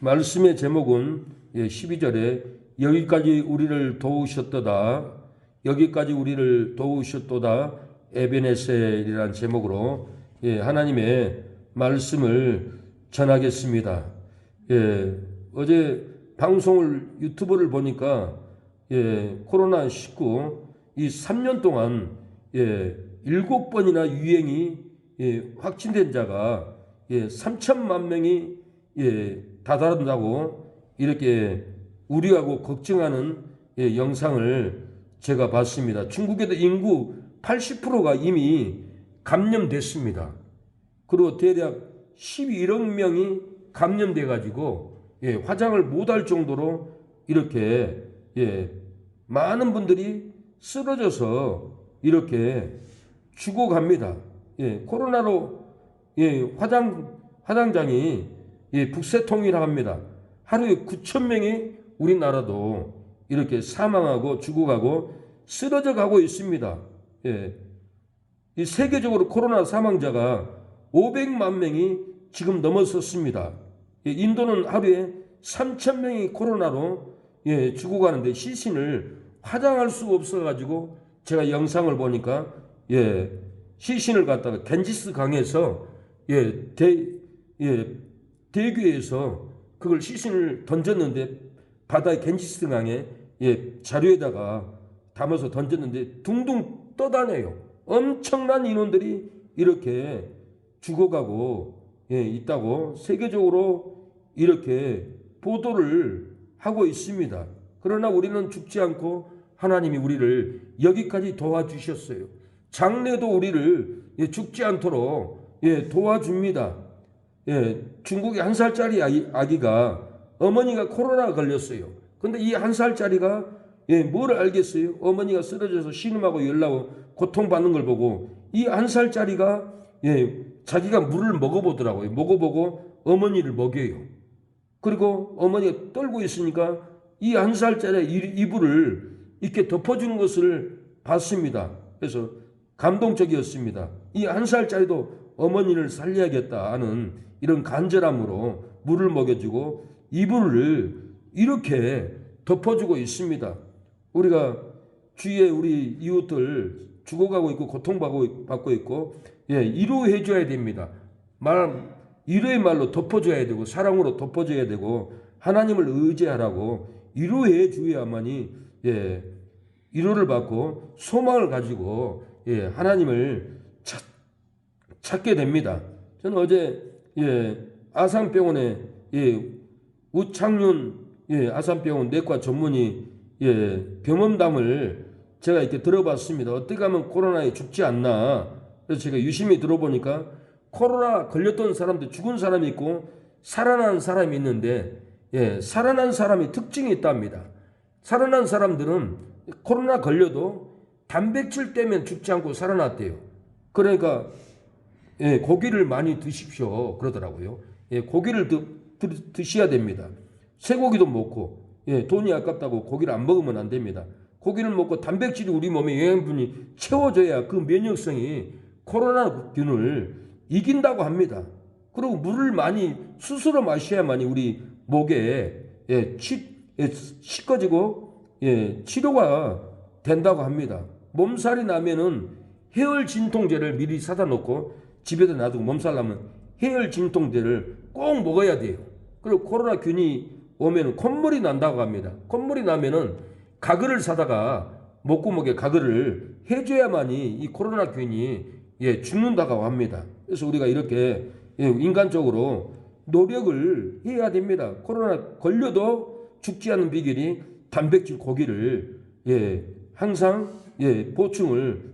말씀의 제목은 12절에 여기까지 우리를 도우셨도다. 여기까지 우리를 도우셨도다. 에베네셀이라는 제목으로 하나님의 말씀을 전하겠습니다. 어제 방송을 유튜브를 보니까 코로나19 이 3년 동안 7번이나 유행이 확진된 자가 3천만 명이 다다른다고 이렇게 우려하고 걱정하는 영상을 제가 봤습니다. 중국에도 인구 80%가 이미 감염됐습니다. 그리고 대략 11억 명이 감염돼 가지고 화장을 못할 정도로 이렇게 많은 분들이 쓰러져서 이렇게 죽어갑니다. 코로나로 화장장이 북새통이라 합니다. 하루에 9천 명이 우리나라도 이렇게 사망하고 죽어가고 쓰러져 가고 있습니다. 이 세계적으로 코로나 사망자가 500만 명이 지금 넘어섰습니다. 인도는 하루에 3천 명이 코로나로 죽어가는데 시신을 화장할 수가 없어가지고 제가 영상을 보니까 시신을 갖다가 겐지스 강에서 대교에서 그걸 시신을 던졌는데 바다의 겐지스 강에 자루에다가 담아서 던졌는데 둥둥 떠다녀요. 엄청난 인원들이 이렇게 죽어가고 있다고 세계적으로 이렇게 보도를 하고 있습니다. 그러나 우리는 죽지 않고 하나님이 우리를 여기까지 도와주셨어요. 장래도 우리를 죽지 않도록 도와줍니다. 중국의 1살짜리 아기가 어머니가 코로나 걸렸어요. 근데 이 1살짜리가 뭘 알겠어요? 어머니가 쓰러져서 신음하고 열나고 고통받는 걸 보고 이 1살짜리가 자기가 물을 먹어보더라고요. 먹어보고 어머니를 먹여요. 그리고 어머니가 떨고 있으니까 이 1살짜리 이불을 이렇게 덮어주는 것을 봤습니다. 그래서 감동적이었습니다. 이 1살짜리도 어머니를 살려야겠다 하는 이런 간절함으로 물을 먹여주고 이불을 이렇게 덮어주고 있습니다. 우리가 주위에 우리 이웃들 죽어가고 있고 고통받고 있고 위로해 줘야 됩니다. 위로의 말로 덮어줘야 되고 사랑으로 덮어줘야 되고 하나님을 의지하라고 위로해 줘야만이 위로를 받고 소망을 가지고 하나님을 찾게 됩니다. 저는 어제 아산병원에 우창윤 아산병원 내과 전문의 경험담을 제가 이렇게 들어봤습니다. 어떻게 하면 코로나에 죽지 않나. 그래서 제가 유심히 들어보니까 코로나 걸렸던 사람도 죽은 사람이 있고 살아난 사람이 있는데 살아난 사람이 특징이 있답니다. 살아난 사람들은 코로나 걸려도 단백질 때문에 죽지 않고 살아났대요. 그러니까 고기를 많이 드십시오 그러더라고요. 고기를 드셔야 됩니다. 쇠고기도 먹고 돈이 아깝다고 고기를 안 먹으면 안 됩니다. 고기를 먹고 단백질이 우리 몸에 영양분이 채워져야 그 면역성이 코로나균을 이긴다고 합니다. 그리고 물을 많이 스스로 마셔야만이 우리 목에 씻겨지고 치료가 된다고 합니다. 몸살이 나면은 해열 진통제를 미리 사다 놓고 집에다 놔두고 몸살 나면 해열 진통제를 꼭 먹어야 돼요. 그리고 코로나균이 오면은 콧물이 난다고 합니다. 콧물이 나면은 가글을 사다가 목구멍에 가글을 해줘야만이 이 코로나균이 죽는다고 합니다. 그래서 우리가 이렇게 인간적으로 노력을 해야 됩니다. 코로나 걸려도 죽지 않는 비결이 단백질 고기를 항상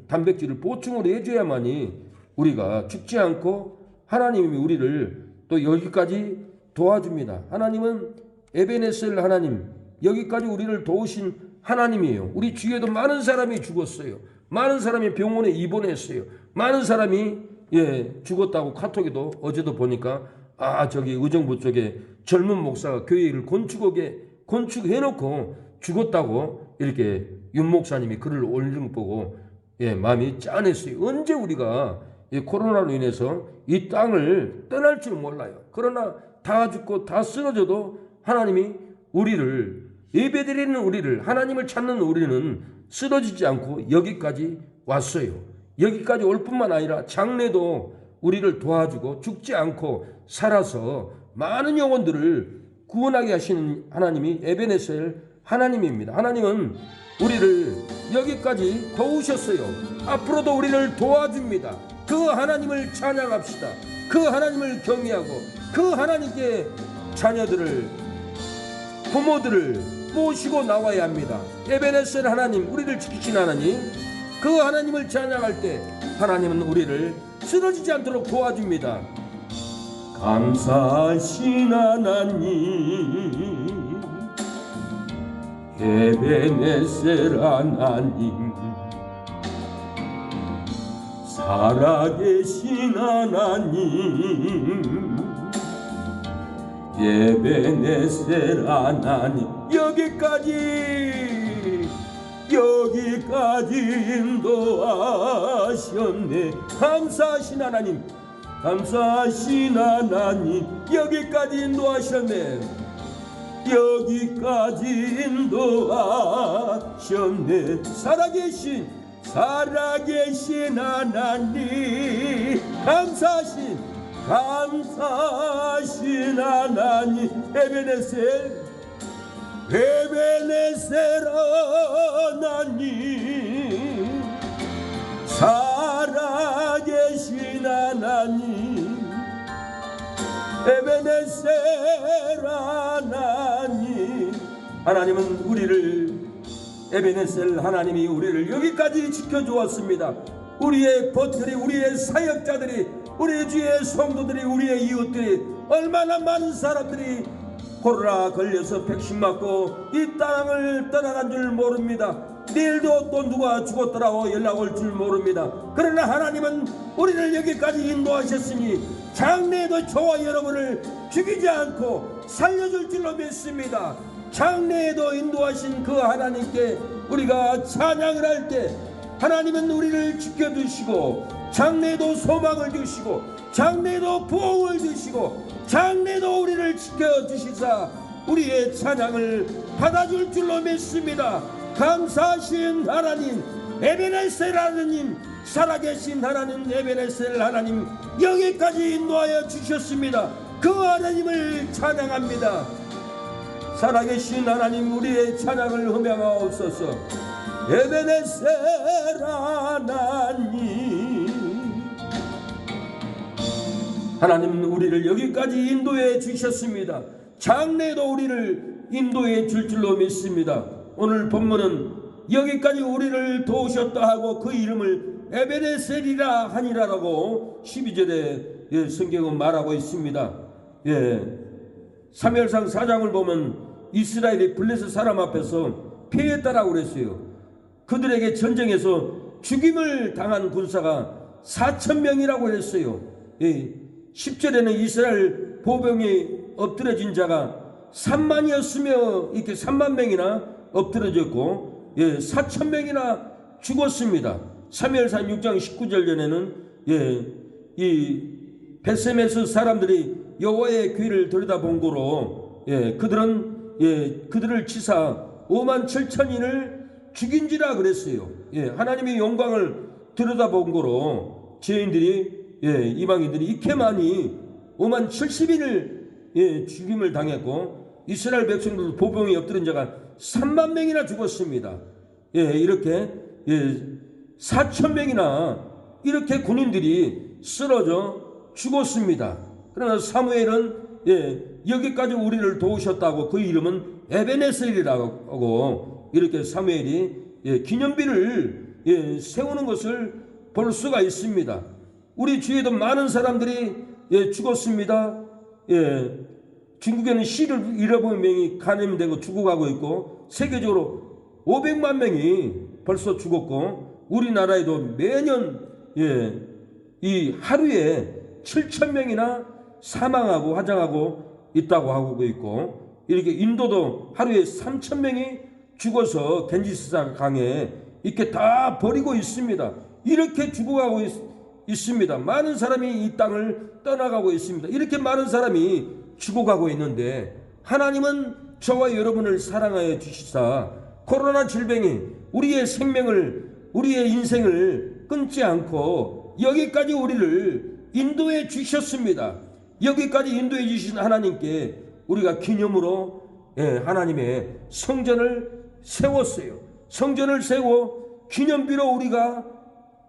단백질을 보충을 해줘야만이 우리가 죽지 않고 하나님이 우리를 또 여기까지 도와줍니다. 하나님은 에베네셀 하나님, 여기까지 우리를 도우신 하나님이에요. 우리 주위에도 많은 사람이 죽었어요. 많은 사람이 병원에 입원했어요. 많은 사람이 죽었다고 카톡에도 어제도 보니까 저기 의정부 쪽에 젊은 목사가 교회를 건축해놓고 죽었다고 이렇게 윤 목사님이 글을 올린 거 보고 마음이 짠했어요. 언제 우리가 이 코로나로 인해서 이 땅을 떠날 줄 몰라요. 그러나 다 죽고 다 쓰러져도 하나님이 우리를, 예배드리는 우리를, 하나님을 찾는 우리는 쓰러지지 않고 여기까지 왔어요. 여기까지 올 뿐만 아니라 장래도 우리를 도와주고 죽지 않고 살아서 많은 영혼들을 구원하게 하시는 하나님이 에베네셀 하나님입니다. 하나님은 우리를 여기까지 도우셨어요. 앞으로도 우리를 도와줍니다. 그 하나님을 찬양합시다. 그 하나님을 경외하고 그 하나님께 자녀들을, 부모들을 모시고 나와야 합니다. 에베네셀 하나님, 우리를 지키신 하나님, 그 하나님을 찬양할 때 하나님은 우리를 쓰러지지 않도록 도와줍니다. 감사하신 하나님, 에베네셀 하나님, 살아계신 하나님, 에베네셀 하나님, 여기까지 인도하셨네. 감사하신 하나님, 감사하신 하나님, 여기까지 인도하셨네. 여기까지 인도하셨네. 살아계신 하나님, 감사하신 하나님, 에베네셀 하나님, 살아계신 하나님, 에베네셀 하나님. 하나님은 우리를, 에베네셀 하나님이 우리를 여기까지 지켜주었습니다. 우리의 벗들이, 우리의 사역자들이, 우리 주의 성도들이, 우리의 이웃들이, 얼마나 많은 사람들이 코로나 걸려서 백신 맞고 이 땅을 떠나간 줄 모릅니다. 내일도 또 누가 죽었더라고 연락 올 줄 모릅니다. 그러나 하나님은 우리를 여기까지 인도하셨으니 장래에도 저와 여러분을 죽이지 않고 살려줄 줄로 믿습니다. 장래에도 인도하신 그 하나님께 우리가 찬양을 할 때 하나님은 우리를 지켜주시고, 장래에도 소망을 주시고, 장래에도 부흥을 주시고, 장래에도 우리를 지켜주시사 우리의 찬양을 받아줄 줄로 믿습니다. 감사하신 하나님, 에베네셀 하나님, 살아계신 하나님, 에베네셀 하나님, 여기까지 인도하여 주셨습니다. 그 하나님을 찬양합니다. 살아계신 하나님, 우리의 찬양을 흠양하옵소서. 에베네셀 하나님, 하나님은 우리를 여기까지 인도해 주셨습니다. 장래에도 우리를 인도해 줄 줄로 믿습니다. 오늘 본문은 여기까지 우리를 도우셨다 하고 그 이름을 에베네셀이라 하니라라고 12절에 성경은 말하고 있습니다. 사무엘상 4장을 보면 이스라엘이 블레셋 사람 앞에서 패했다라고 그랬어요. 그들에게 전쟁에서 죽임을 당한 군사가 4,000명이라고 했어요. 10절에는 이스라엘 보병이 엎드려진 자가 3만이었으며 이렇게 3만 명이나 엎드려졌고 4,000명이나 죽었습니다. 사무엘상 6장 19절 전에는 이 베세메스 사람들이 여호와의 귀를 들여다본 거로 그들을 치사 5만 7천인을 죽인지라 그랬어요. 하나님의 영광을 들여다본 거로 죄인들이 이방인들이 이렇게 많이 5만 70인을 죽임을 당했고 이스라엘 백성들도 보병이 엎드린 자가 3만 명이나 죽었습니다. 이렇게 4,000명이나 이렇게 군인들이 쓰러져 죽었습니다. 그러나 사무엘은 여기까지 우리를 도우셨다고 그 이름은 에베네셀이라고 이렇게 사무엘이 기념비를 세우는 것을 볼 수가 있습니다. 우리 주위에도 많은 사람들이 죽었습니다. 중국에는 씨를 잃어버린 명이 감염되고 죽어가고 있고 세계적으로 500만 명이 벌써 죽었고 우리나라에도 매년 이 하루에 7,000명이나 사망하고 화장하고 있다고 하고 있고 이렇게 인도도 하루에 3,000명이 죽어서 겐지스강 강에 이렇게 다 버리고 있습니다. 이렇게 죽어가고 있습니다. 많은 사람이 이 땅을 떠나가고 있습니다. 이렇게 많은 사람이 죽어가고 있는데 하나님은 저와 여러분을 사랑하여 주시사 코로나 질병이 우리의 생명을, 우리의 인생을 끊지 않고 여기까지 우리를 인도해 주셨습니다. 여기까지 인도해 주신 하나님께 우리가 기념으로 하나님의 성전을 세웠어요. 성전을 세워 기념비로 우리가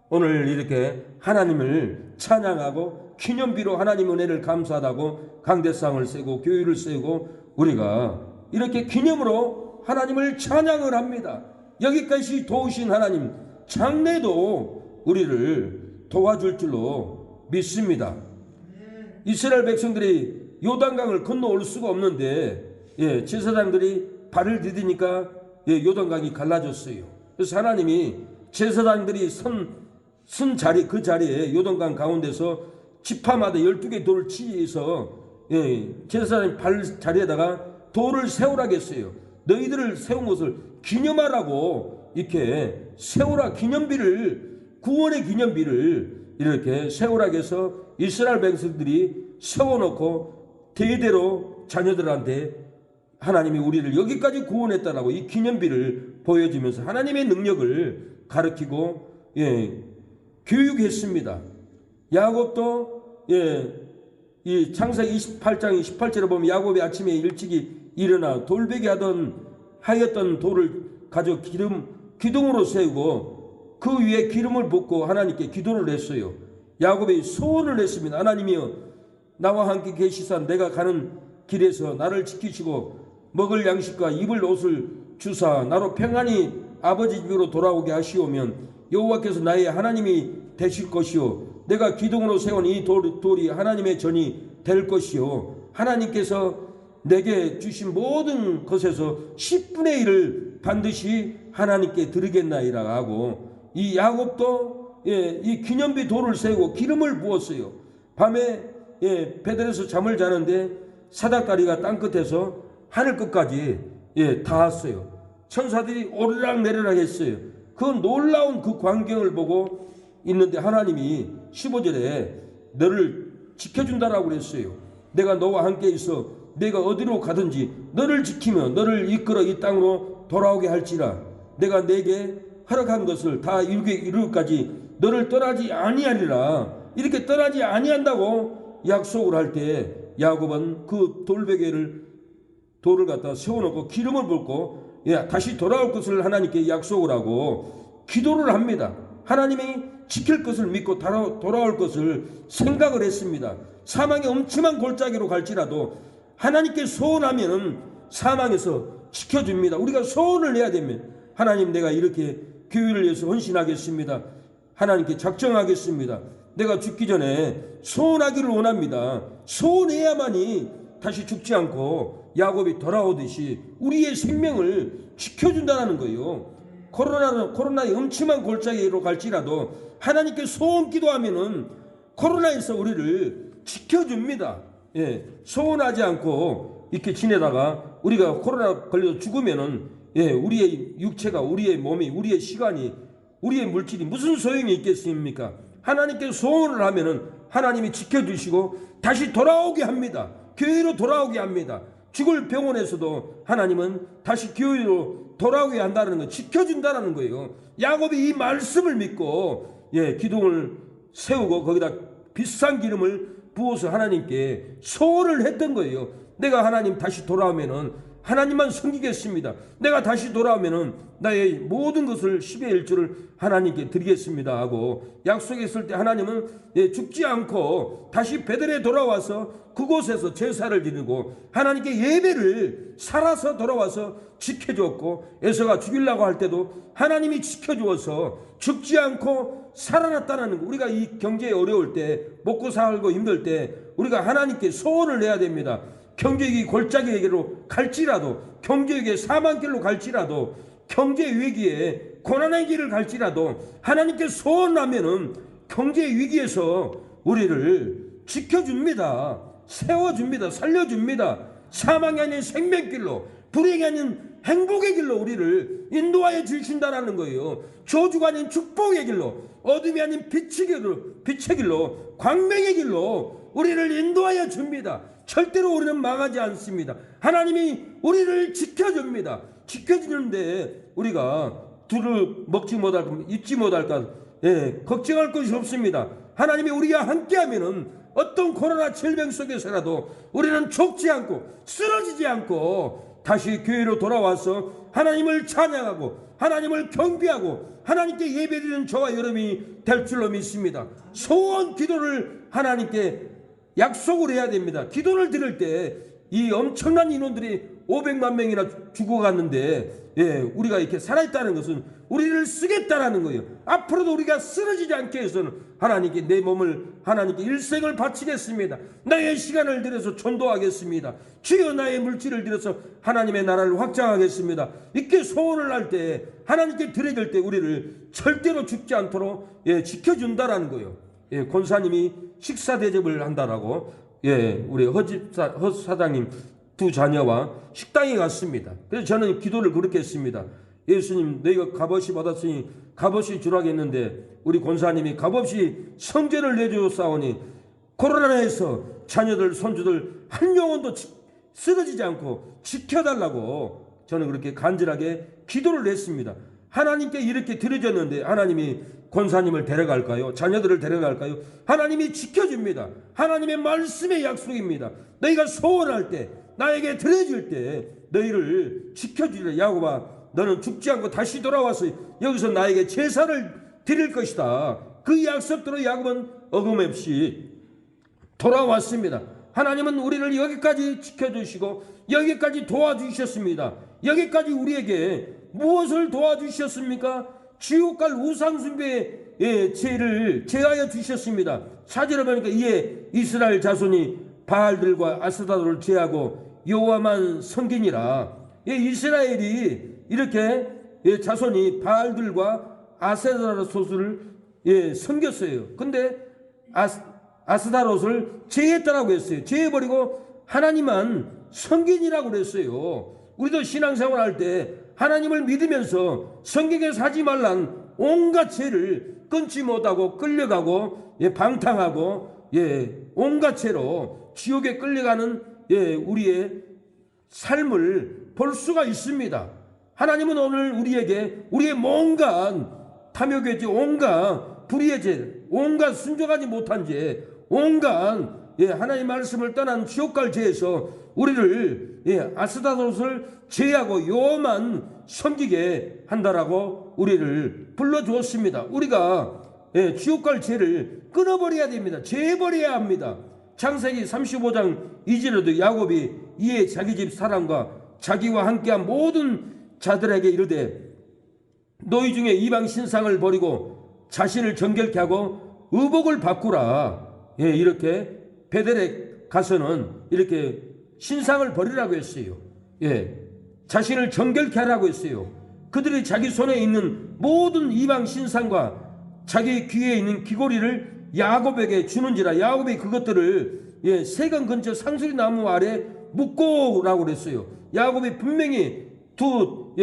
오늘 이렇게 하나님을 찬양하고 기념비로 하나님 은혜를 감사하다고 강대상을 세고 교회를 세우고 우리가 이렇게 기념으로 하나님을 찬양을 합니다. 여기까지 도우신 하나님 장래도 우리를 도와줄 줄로 믿습니다. 이스라엘 백성들이 요단강을 건너올 수가 없는데 제사장들이 발을 디디니까 요단강이 갈라졌어요. 그래서 하나님이 제사장들이 선 자리 그 자리에 요단강 가운데서 지파마다 12개 돌을 치해서 제사장 발 자리에다가 돌을 세우라고 했어요. 너희들을 세운 것을 기념하라고 이렇게 세우라, 기념비를, 구원의 기념비를 이렇게 세우라고 해서 이스라엘 백성들이 세워놓고 대대로 자녀들한테 하나님이 우리를 여기까지 구원했다라고 이 기념비를 보여주면서 하나님의 능력을 가르치고 교육했습니다. 야곱도 이 창세기 28장 18절에 보면 야곱이 아침에 일찍이 일어나 돌베개 하였던 돌을 가져 기둥으로 세우고 그 위에 기름을 붓고 하나님께 기도를 했어요. 야곱이 소원을 했습니다. 하나님이여, 나와 함께 계시사 내가 가는 길에서 나를 지키시고 먹을 양식과 입을 옷을 주사 나로 평안히 아버지 집으로 돌아오게 하시오면 여호와께서 나의 하나님이 되실 것이요 내가 기둥으로 세운 이 돌이 하나님의 전이 될 것이요 하나님께서 내게 주신 모든 것에서 10분의 1을 반드시 하나님께 드리겠나이라 하고 이 야곱도 이 기념비 돌을 세우고 기름을 부었어요. 밤에 베델에서 잠을 자는데 사닥다리가 땅끝에서 하늘 끝까지 닿았어요. 천사들이 오르락 내리락 했어요. 그 놀라운 그 광경을 보고 있는데 하나님이 15절에 너를 지켜준다라고 그랬어요. 내가 너와 함께 있어 내가 어디로 가든지 너를 지키며 너를 이끌어 이 땅으로 돌아오게 할지라. 내가 내게 허락한 것을 다 이루기까지 너를 떠나지 아니하리라. 이렇게 떠나지 아니한다고 약속을 할 때 야곱은 그 돌을 갖다 세워놓고 기름을 붓고 다시 돌아올 것을 하나님께 약속을 하고 기도를 합니다. 하나님이 지킬 것을 믿고 돌아올 것을 생각을 했습니다. 사망의 엄침한 골짜기로 갈지라도 하나님께 소원하면 사망에서 지켜줍니다. 우리가 소원을 해야 되면 하나님 내가 이렇게 교회를 위해서 헌신하겠습니다. 하나님께 작정하겠습니다. 내가 죽기 전에 소원하기를 원합니다. 소원해야만이 다시 죽지 않고 야곱이 돌아오듯이 우리의 생명을 지켜준다는 거예요. 코로나의 엄침한 골짜기로 갈지라도 하나님께 소원 기도하면은 코로나에서 우리를 지켜줍니다. 소원하지 않고 이렇게 지내다가 우리가 코로나 걸려서 죽으면은 우리의 육체가, 우리의 몸이, 우리의 시간이, 우리의 물질이 무슨 소용이 있겠습니까? 하나님께 소원을 하면은 하나님이 지켜주시고 다시 돌아오게 합니다. 교회로 돌아오게 합니다. 죽을 병원에서도 하나님은 다시 교회로 돌아오게 한다는 거, 지켜준다는 거예요. 야곱이 이 말씀을 믿고 기둥을 세우고 거기다 비싼 기름을 부어서 하나님께 소원을 했던 거예요. 내가 하나님 다시 돌아오면은 하나님만 섬기겠습니다. 내가 다시 돌아오면은 나의 모든 것을 10의 1조를 하나님께 드리겠습니다 하고 약속했을 때 하나님은 죽지 않고 다시 베델에 돌아와서 그곳에서 제사를 드리고 하나님께 예배를 살아서 돌아와서 지켜줬고 에서가 죽이려고 할 때도 하나님이 지켜주어서 죽지 않고 살아났다는 거. 우리가 이 경제에 어려울 때 먹고 살고 힘들 때 우리가 하나님께 소원을 내야 됩니다. 경제위기 골짜기로 갈지라도 경제위기의 사망길로 갈지라도 경제위기에 고난의 길을 갈지라도 하나님께 소원하면은 경제위기에서 우리를 지켜줍니다. 세워줍니다. 살려줍니다. 사망이 아닌 생명길로 불행이 아닌 행복의 길로 우리를 인도하여 주신다는 거예요. 저주가 아닌 축복의 길로 어둠이 아닌 빛의 길로 광명의 길로 우리를 인도하여 줍니다. 절대로 우리는 망하지 않습니다. 하나님이 우리를 지켜줍니다. 지켜주는데 우리가 두루 먹지 못할까, 잊지 못할까, 걱정할 것이 없습니다. 하나님이 우리와 함께하면은 어떤 코로나 질병 속에서라도 우리는 죽지 않고 쓰러지지 않고 다시 교회로 돌아와서 하나님을 찬양하고 하나님을 경배하고 하나님께 예배드리는 저와 여러분이 될 줄로 믿습니다. 소원 기도를 하나님께 약속을 해야 됩니다. 기도를 드릴 때 이 엄청난 인원들이 500만 명이나 죽어갔는데 우리가 이렇게 살아있다는 것은 우리를 쓰겠다라는 거예요. 앞으로도 우리가 쓰러지지 않게 해서는 하나님께 내 몸을 하나님께 일생을 바치겠습니다. 나의 시간을 들여서 전도하겠습니다. 주여 나의 물질을 들여서 하나님의 나라를 확장하겠습니다. 이렇게 소원을 할 때 하나님께 드려질 때 우리를 절대로 죽지 않도록 지켜준다라는 거예요. 권사님이 식사 대접을 한다라고 우리 허 사장님 두 자녀와 식당에 갔습니다. 그래서 저는 기도를 그렇게 했습니다. 예수님, 너희가 값없이 받았으니 값없이 주라고 했는데 우리 권사님이 값없이 성전을 내주었사오니 코로나에서 자녀들 손주들 한 영혼도 쓰러지지 않고 지켜달라고 저는 그렇게 간절하게 기도를 했습니다. 하나님께 이렇게 드려졌는데 하나님이 권사님을 데려갈까요? 자녀들을 데려갈까요? 하나님이 지켜줍니다. 하나님의 말씀의 약속입니다. 너희가 소원할 때 나에게 드려질 때 너희를 지켜주리라. 야곱아, 너는 죽지 않고 다시 돌아와서 여기서 나에게 제사를 드릴 것이다. 그 약속대로 야곱은 어김없이 돌아왔습니다. 하나님은 우리를 여기까지 지켜주시고 여기까지 도와주셨습니다. 여기까지 우리에게 무엇을 도와주셨습니까? 지옥갈 우상숭배의 죄를 제하여 주셨습니다. 사절에 보니까 이에 이스라엘 자손이 바알들과 아스타로를 제하고 여호와만 섬기니라. 이스라엘이 이렇게 자손이 바알들과 아스타롯을 섬겼어요. 근데 아스타롯을 제했다라고 했어요. 제해버리고 하나님만 섬기니라고 그랬어요. 우리도 신앙생활 할 때 하나님을 믿으면서 성경에서 하지 말란 온갖 죄를 끊지 못하고 끌려가고 방탕하고 온갖 죄로 지옥에 끌려가는 우리의 삶을 볼 수가 있습니다. 하나님은 오늘 우리에게 우리의 온갖 탐욕의 죄, 온갖 불의의 죄, 온갖 순종하지 못한 죄, 온갖 하나님 말씀을 떠난 지옥갈 죄에서 우리를 아스타롯을 제하고 여호와만 섬기게 한다라고 우리를 불러주었습니다. 우리가 지옥갈 죄를 끊어버려야 됩니다. 제해버려야 합니다. 창세기 35장 2절에도 야곱이 이에 자기 집 사람과 자기와 함께한 모든 자들에게 이르되 너희 중에 이방 신상을 버리고 자신을 정결케 하고 의복을 바꾸라. 이렇게 베델에 가서는 이렇게 신상을 버리라고 했어요. 자신을 정결케 하라고 했어요. 그들이 자기 손에 있는 모든 이방 신상과 자기 귀에 있는 귀고리를 야곱에게 주는지라. 야곱이 그것들을 세관 근처 상수리 나무 아래 묶고라고 그랬어요. 야곱이 분명히 두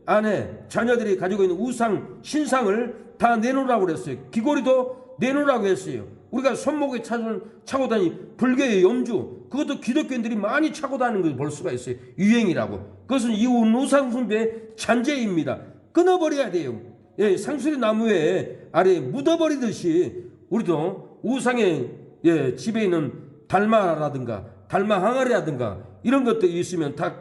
아내 자녀들이 가지고 있는 우상 신상을 다 내놓으라고 그랬어요. 귀고리도 내놓으라고 했어요. 우리가 손목에 차고 다니는 불교의 염주, 그것도 기독교인들이 많이 차고 다니는 걸 볼 수가 있어요. 유행이라고. 그것은 이 우상숭배의 잔재입니다. 끊어버려야 돼요. 상수리 나무에 아래에 묻어버리듯이 우리도 우상의 집에 있는 달마라든가 달마 항아리라든가 이런 것들이 있으면 다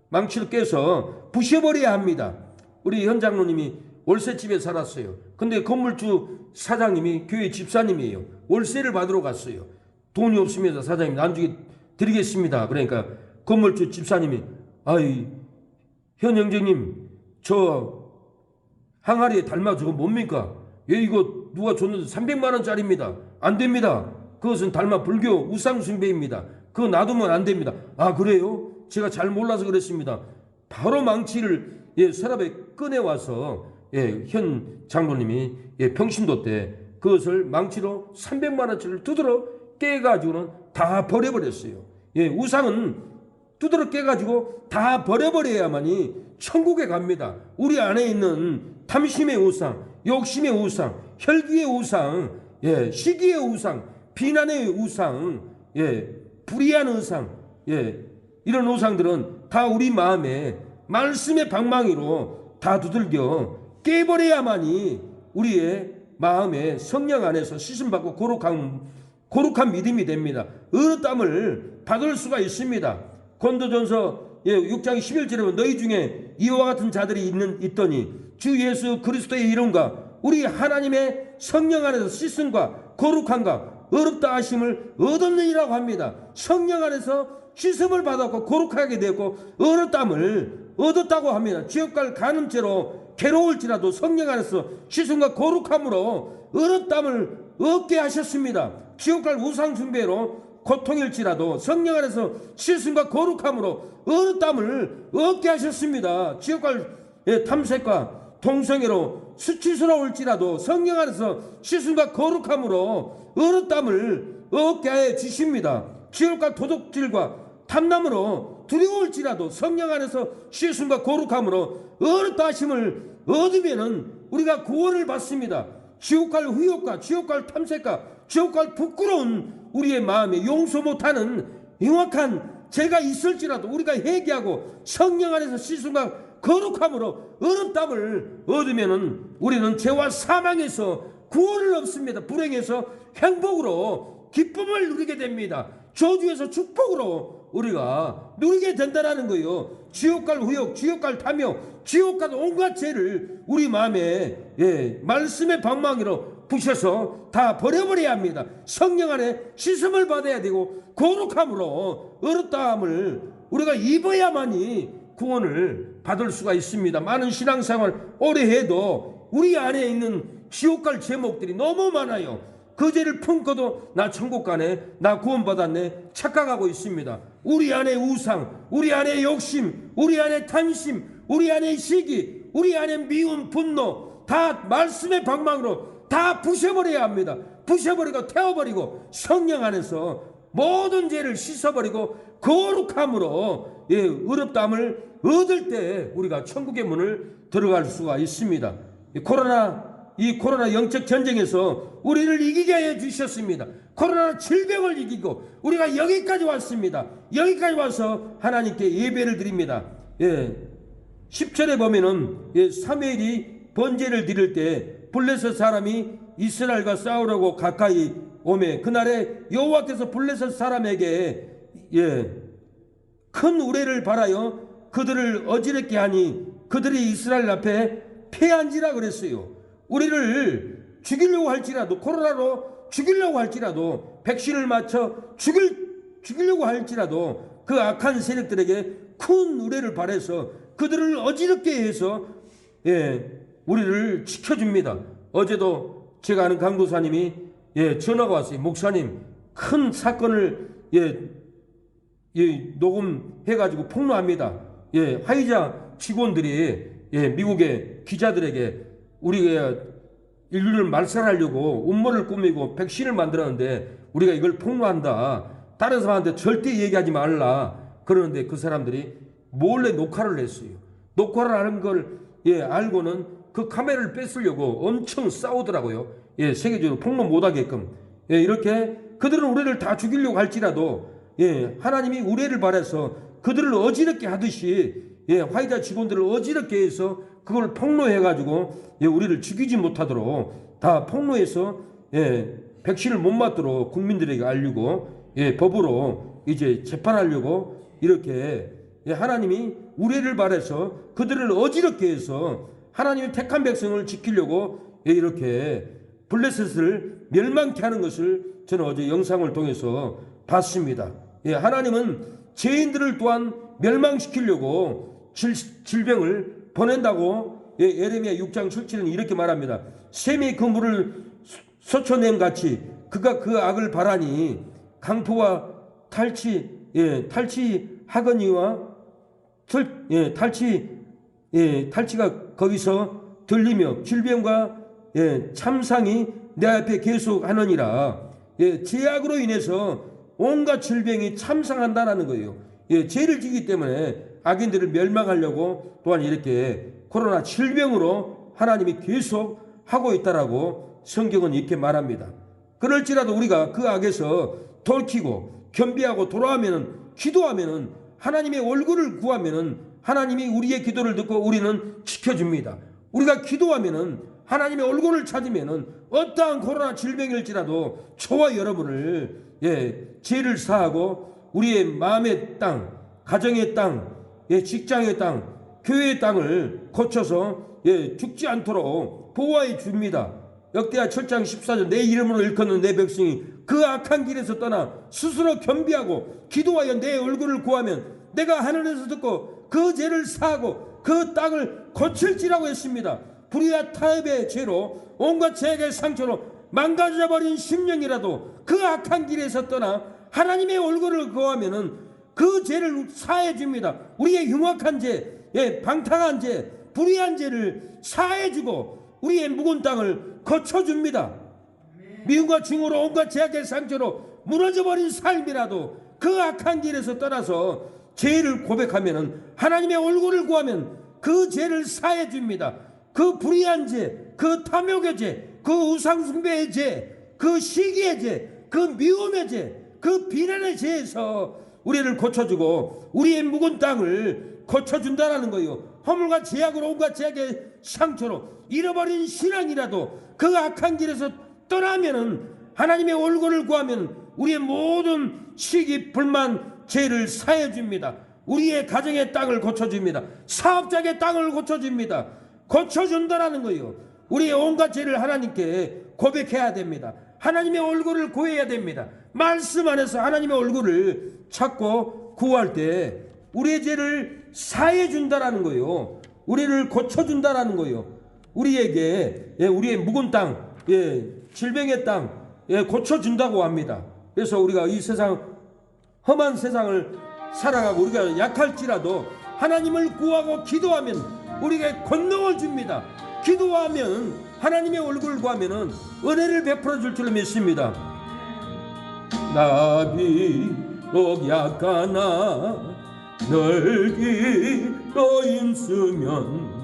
망치로 깨서 부셔버려야 합니다. 우리 현 장로님이 월세집에 살았어요. 근데 건물주 사장님이 교회 집사님이에요. 월세를 받으러 갔어요. 돈이 없습니다. 사장님 나중에 드리겠습니다. 그러니까 건물주 집사님이 아이 현 형제님 저 항아리에 달마 저거 뭡니까? 이거 누가 줬는데 300만 원짜리입니다. 안 됩니다. 그것은 달마 불교 우상숭배입니다. 그거 놔두면 안 됩니다. 아 그래요? 제가 잘 몰라서 그랬습니다. 바로 망치를 서랍에 꺼내와서 현 장로님이 평신도 때 그것을 망치로 300만 원짜리를 두드러 깨가지고는 다 버려버렸어요. 우상은 두드러 깨가지고 다 버려버려야만이 천국에 갑니다. 우리 안에 있는 탐심의 우상, 욕심의 우상, 혈기의 우상, 시기의 우상, 비난의 우상, 불의한 우상, 이런 우상들은 다 우리 마음에 말씀의 방망이로 다 두들겨 깨버려야만이 우리의 마음에 성령 안에서 씻음받고 거룩한 믿음이 됩니다. 의롭다함을 받을 수가 있습니다. 고린도전서 6장 11절에 보면 너희 중에 이와 같은 자들이 있더니 주 예수 그리스도의 이름과 우리 하나님의 성령 안에서 씻음과 거룩함과 의롭다 하심을 얻었느니라고 합니다. 성령 안에서 씻음을 받았고 거룩하게 되었고 의롭다함을 얻었다고 합니다. 지옥갈 간음죄로 괴로울지라도 성령 안에서 씻음과 거룩함으로 의롭다함을 얻게 하셨습니다. 지옥갈 우상숭배로 고통일지라도 성령 안에서 씻음과 거룩함으로 의롭다함을 얻게 하셨습니다. 지옥갈 탐색과 동성애로 수치스러울지라도 성령 안에서 씻음과 거룩함으로 의롭다함을 얻게 해 주십니다. 지옥갈 도둑질과 탐남으로 두려울지라도 성령 안에서 씻음과 거룩함으로 의롭다 하심을 얻으면은 우리가 구원을 받습니다. 지옥갈 후욕과 지옥갈 탐색과 지옥갈 부끄러운 우리의 마음에 용서 못하는 영악한 죄가 있을지라도 우리가 회개하고 성령 안에서 씻음과 거룩함으로 의롭다함을 얻으면은 우리는 죄와 사망에서 구원을 얻습니다. 불행에서 행복으로 기쁨을 누리게 됩니다. 저주에서 축복으로 우리가 누리게 된다는 거예요. 지옥갈 후욕, 지옥갈 탐욕, 지옥갈 온갖 죄를 우리 마음에 말씀의 방망이로 부셔서 다 버려버려야 합니다. 성령 안에 씻음을 받아야 되고 거룩함으로 의롭다함을 우리가 입어야만이 구원을 받을 수가 있습니다. 많은 신앙생활 오래 해도 우리 안에 있는 지옥갈 제목들이 너무 많아요. 그 죄를 품고도 나 천국 가네, 나 구원받았네 착각하고 있습니다. 우리 안에 우상, 우리 안에 욕심, 우리 안에 탐심, 우리 안에 시기, 우리 안에 미움, 분노 다 말씀의 방망으로 다 부셔버려야 합니다. 부셔버리고 태워버리고 성령 안에서 모든 죄를 씻어버리고 거룩함으로 의롭다함을 얻을 때 우리가 천국의 문을 들어갈 수가 있습니다. 이 코로나 영적 전쟁에서 우리를 이기게 해 주셨습니다. 코로나 질병을 이기고 우리가 여기까지 왔습니다. 여기까지 와서 하나님께 예배를 드립니다. 10절에 보면은 사무엘이 번제를 드릴 때 블레셋 사람이 이스라엘과 싸우려고 가까이 오매 그날에 여호와께서 블레셋 사람에게 큰 우레를 발하여 그들을 어지럽게 하니 그들이 이스라엘 앞에 패한지라 그랬어요. 우리를 죽이려고 할지라도 코로나로 죽이려고 할지라도 백신을 맞춰 죽이려고 할지라도 그 악한 세력들에게 큰 우레를 발해서 그들을 어지럽게 해서 우리를 지켜줍니다. 어제도 제가 아는 강도사님이 전화가 왔어요. 목사님 큰 사건을 녹음해가지고 폭로합니다. 화이자 직원들이 미국의 기자들에게 우리가 인류를 말살하려고 음모를 꾸미고 백신을 만들었는데 우리가 이걸 폭로한다. 다른 사람한테 절대 얘기하지 말라. 그러는데 그 사람들이 몰래 녹화를 했어요. 녹화를 하는 걸 알고는 그 카메라를 뺏으려고 엄청 싸우더라고요. 세계적으로 폭로 못하게끔. 이렇게 그들은 우리를 다 죽이려고 할지라도 하나님이 우리를 바라서 그들을 어지럽게 하듯이 화이자 직원들을 어지럽게 해서 그걸 폭로해가지고 우리를 죽이지 못하도록 다 폭로해서 백신을 못 맞도록 국민들에게 알리고 법으로 이제 재판하려고 이렇게 하나님이 우리를 바라서 그들을 어지럽게 해서 하나님의 택한 백성을 지키려고 이렇게 블레셋을 멸망케 하는 것을 저는 어제 영상을 통해서 봤습니다. 하나님은 죄인들을 또한 멸망시키려고 질병을 보낸다고 예레미야 6장 7절은 이렇게 말합니다. 샘이 그 물을 쏟쳐냄 같이 그가 그 악을 바라니 강포와 탈취하거니와 탈취가 거기서 들리며 질병과 참상이 내 앞에 계속하느니라. 죄악으로 인해서 온갖 질병이 참상한다는 거예요. 죄를 지기 때문에 악인들을 멸망하려고 또한 이렇게 코로나 질병으로 하나님이 계속 하고 있다라고 성경은 이렇게 말합니다. 그럴지라도 우리가 그 악에서 돌이키고 겸비하고 돌아오면은, 기도하면은, 하나님의 얼굴을 구하면은 하나님이 우리의 기도를 듣고 우리는 지켜줍니다. 우리가 기도하면은, 하나님의 얼굴을 찾으면은 어떠한 코로나 질병일지라도 저와 여러분을 죄를 사하고 우리의 마음의 땅, 가정의 땅, 직장의 땅, 교회의 땅을 고쳐서 죽지 않도록 보호해 줍니다. 역대하 7장 14절 내 이름으로 일컫는 내 백성이 그 악한 길에서 떠나 스스로 겸비하고 기도하여 내 얼굴을 구하면 내가 하늘에서 듣고 그 죄를 사하고 그 땅을 고칠지라고 했습니다. 불의와 타협의 죄로 온갖 죄악의 상처로 망가져버린 심령이라도 그 악한 길에서 떠나 하나님의 얼굴을 구하면은 그 죄를 사해 줍니다. 우리의 흉악한 죄, 방탕한 죄, 불의한 죄를 사해 주고 우리의 묵은 땅을 거쳐줍니다. 미움과 증오로 온갖 죄악의 상처로 무너져버린 삶이라도 그 악한 길에서 떠나서 죄를 고백하면은 하나님의 얼굴을 구하면 그 죄를 사해 줍니다. 그 불의한 죄, 그 탐욕의 죄, 그 우상숭배의 죄, 그 시기의 죄, 그 미움의 죄, 그 비난의 죄에서 우리를 고쳐주고 우리의 묵은 땅을 고쳐준다라는 거예요. 허물과 죄악으로 온갖 죄악의 상처로 잃어버린 신앙이라도 그 악한 길에서 떠나면은 하나님의 얼굴을 구하면 우리의 모든 시기, 불만, 죄를 사해 줍니다. 우리의 가정의 땅을 고쳐줍니다. 사업장의 땅을 고쳐줍니다. 고쳐준다라는 거예요. 우리의 온갖 죄를 하나님께 고백해야 됩니다. 하나님의 얼굴을 구해야 됩니다. 말씀 안에서 하나님의 얼굴을 찾고 구할 때 우리의 죄를 사해 준다라는 거예요. 우리를 고쳐준다라는 거예요. 우리에게 우리의 묵은 땅, 질병의 땅 고쳐준다고 합니다. 그래서 우리가 이 세상 험한 세상을 살아가고 우리가 약할지라도 하나님을 구하고 기도하면 우리에게 권능을 줍니다. 기도하면 하나님의 얼굴을 구하면 은혜를 베풀어 줄 줄로 믿습니다. 나비 녹약하나 널 기도 힘쓰면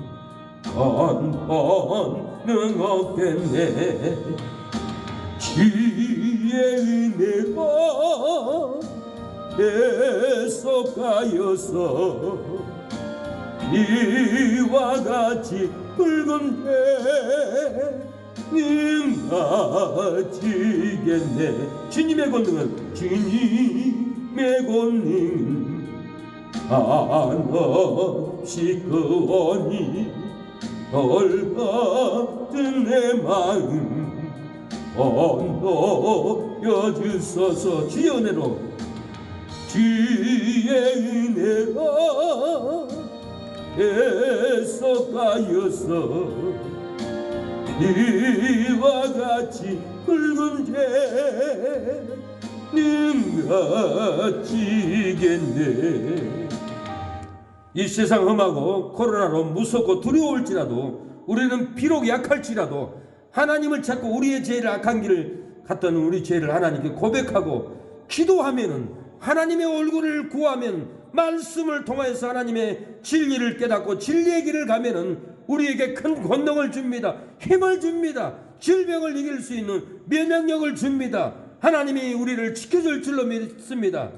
건능 없겠네. 주의 은혜가 계속하여서 이와 같이 붉은 해는 지겠네. 주님의 권능은 주님의 권능 한없이 크오니 널 같은 내 마음 언도여 주소서. 주의 은혜로 주의 은혜가 계속하여서 이와 같이 붉은 죄는 가지겠네. 이 세상 험하고 코로나로 무섭고 두려울지라도 우리는 비록 약할지라도 하나님을 찾고 우리의 죄를 악한 길을 갔던 우리 죄를 하나님께 고백하고 기도하면은 하나님의 얼굴을 구하면 말씀을 통해서 하나님의 진리를 깨닫고 진리의 길을 가면은 우리에게 큰 권능을 줍니다. 힘을 줍니다. 질병을 이길 수 있는 면역력을 줍니다. 하나님이 우리를 지켜줄 줄로 믿습니다.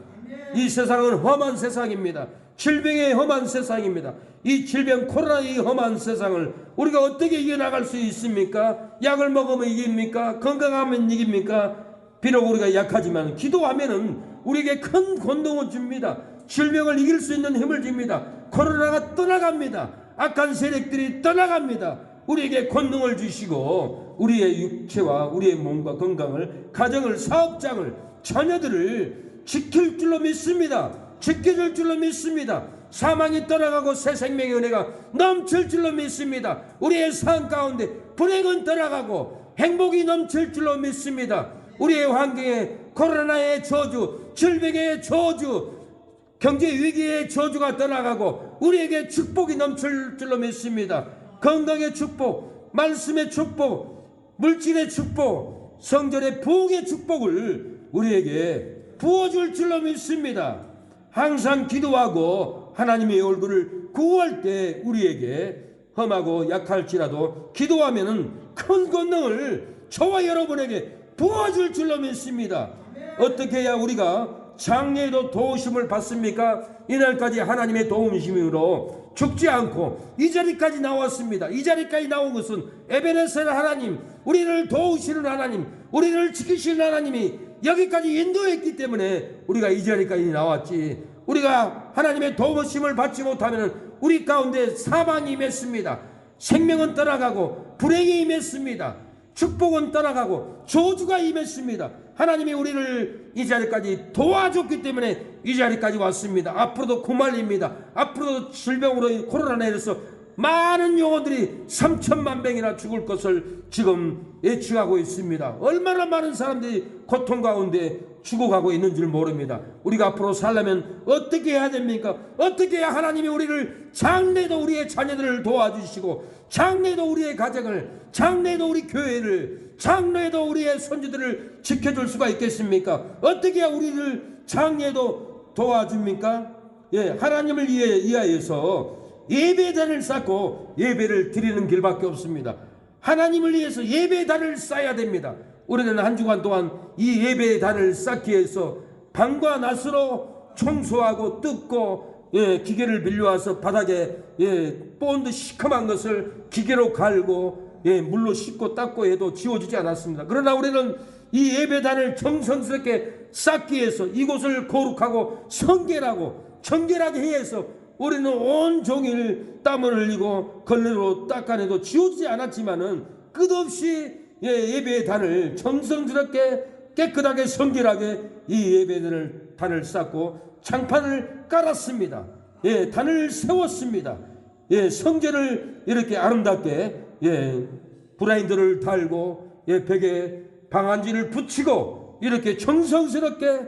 이 세상은 험한 세상입니다. 질병의 험한 세상입니다. 이 질병 코로나의 험한 세상을 우리가 어떻게 이겨나갈 수 있습니까? 약을 먹으면 이깁니까? 건강하면 이깁니까? 비록 우리가 약하지만 기도하면은 우리에게 큰 권능을 줍니다. 질병을 이길 수 있는 힘을 줍니다. 코로나가 떠나갑니다. 악한 세력들이 떠나갑니다. 우리에게 권능을 주시고 우리의 육체와 우리의 몸과 건강을, 가정을, 사업장을, 자녀들을 지킬 줄로 믿습니다. 지켜줄 줄로 믿습니다. 사망이 떠나가고 새 생명의 은혜가 넘칠 줄로 믿습니다. 우리의 삶 가운데 불행은 떠나가고 행복이 넘칠 줄로 믿습니다. 우리의 환경에 코로나의 저주, 질병의 저주, 경제 위기의 저주가 떠나가고 우리에게 축복이 넘칠 줄로 믿습니다. 건강의 축복, 말씀의 축복, 물질의 축복, 성전의 부흥의 축복을 우리에게 부어줄 줄로 믿습니다. 항상 기도하고 하나님의 얼굴을 구할 때 우리에게 험하고 약할지라도 기도하면은 큰 권능을 저와 여러분에게 부어줄 줄로 믿습니다. 어떻게 해야 우리가 장래에도 도우심을 받습니까? 이날까지 하나님의 도우심으로 죽지 않고 이 자리까지 나왔습니다. 이 자리까지 나온 것은 에베네셀 하나님, 우리를 도우시는 하나님, 우리를 지키시는 하나님이 여기까지 인도했기 때문에 우리가 이 자리까지 나왔지, 우리가 하나님의 도우심을 받지 못하면 우리 가운데 사망이 임했습니다. 생명은 떠나가고 불행이 임했습니다. 축복은 떠나가고 저주가 임했습니다. 하나님이 우리를 이 자리까지 도와줬기 때문에 이 자리까지 왔습니다. 앞으로도 구말립니다. 앞으로도 질병으로 코로나 인해서 많은 영혼들이 3천만 명이나 죽을 것을 지금 예측하고 있습니다. 얼마나 많은 사람들이 고통 가운데 죽어가고 있는 줄 모릅니다. 우리가 앞으로 살려면 어떻게 해야 됩니까? 어떻게 해야 하나님이 우리를 장래도 우리의 자녀들을 도와주시고, 장래도 우리의 가정을, 장래도 우리 교회를, 장래도 우리의 손주들을 지켜줄 수가 있겠습니까? 어떻게 해야 우리를 장래도 도와줍니까? 하나님을 위하여서 예배단을 쌓고 예배를 드리는 길밖에 없습니다. 하나님을 위해서 예배단을 쌓아야 됩니다. 우리는 한 주간 동안 이 예배단을 쌓기 위해서 밤과 낮으로 청소하고 뜯고 기계를 빌려와서 바닥에 본드 시커먼 것을 기계로 갈고 물로 씻고 닦고 해도 지워지지 않았습니다. 그러나 우리는 이 예배단을 정성스럽게 쌓기 위해서 이곳을 거룩하고 청결하게 해서 우리는 온종일 땀을 흘리고 걸레로 닦아내도 지워지지 않았지만은 끝없이 예배단을 정성스럽게 깨끗하게 성결하게 이 예배단을 쌓고 창판을 깔았습니다. 단을 세웠습니다. 성전을 이렇게 아름답게 브라인드를 달고 벽에 방한지를 붙이고 이렇게 정성스럽게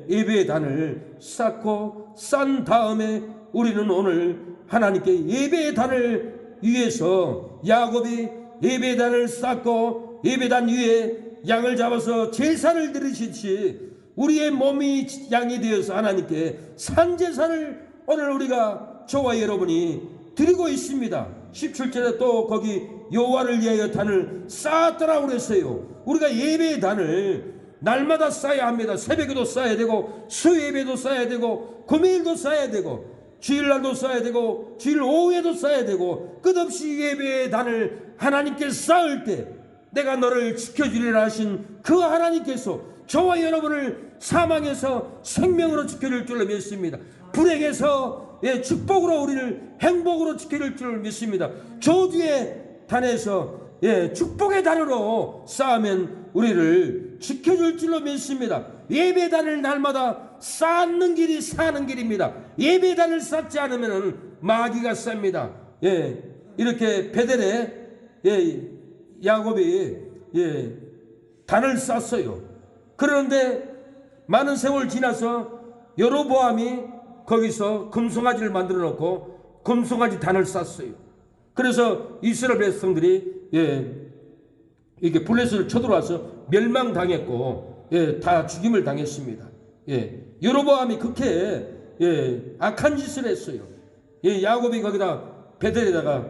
예배단을 쌓고 싼 다음에 우리는 오늘 하나님께 예배단을 위해서 야곱이 예배단을 쌓고 예배단 위에 양을 잡아서 제사를 드리시듯이 우리의 몸이 양이 되어서 하나님께 산제사를 오늘 우리가 저와 여러분이 드리고 있습니다. 17절에 또 거기 여호와를 위하여 단을 쌓았더라고 그랬어요. 우리가 예배단을 날마다 쌓아야 합니다. 새벽에도 쌓아야 되고 수요예배도 쌓아야 되고 금요일도 쌓아야 되고 주일날도 쌓아야 되고 주일 오후에도 쌓아야 되고 끝없이 예배의 단을 하나님께 쌓을 때 내가 너를 지켜주리라 하신 그 하나님께서 저와 여러분을 사망에서 생명으로 지켜줄 줄로 믿습니다. 불행에서 축복으로 우리를 행복으로 지켜줄 줄로 믿습니다. 저주의 단에서 축복의 단으로 쌓으면 우리를 지켜줄 줄로 믿습니다. 예배단을 날마다 쌓는 길이 사는 길입니다. 예배단을 쌓지 않으면 마귀가 쌉니다. 이렇게 베델에 야곱이 단을 쌓았어요. 그런데 많은 세월 지나서 여로보암이 거기서 금송아지를 만들어 놓고 금송아지 단을 쌓았어요. 그래서 이스라엘 백성들이 이렇게 블레셋을 쳐들어와서 멸망당했고 다 죽임을 당했습니다. 여로보암이 그렇게 악한 짓을 했어요. 야곱이 거기다 베델에다가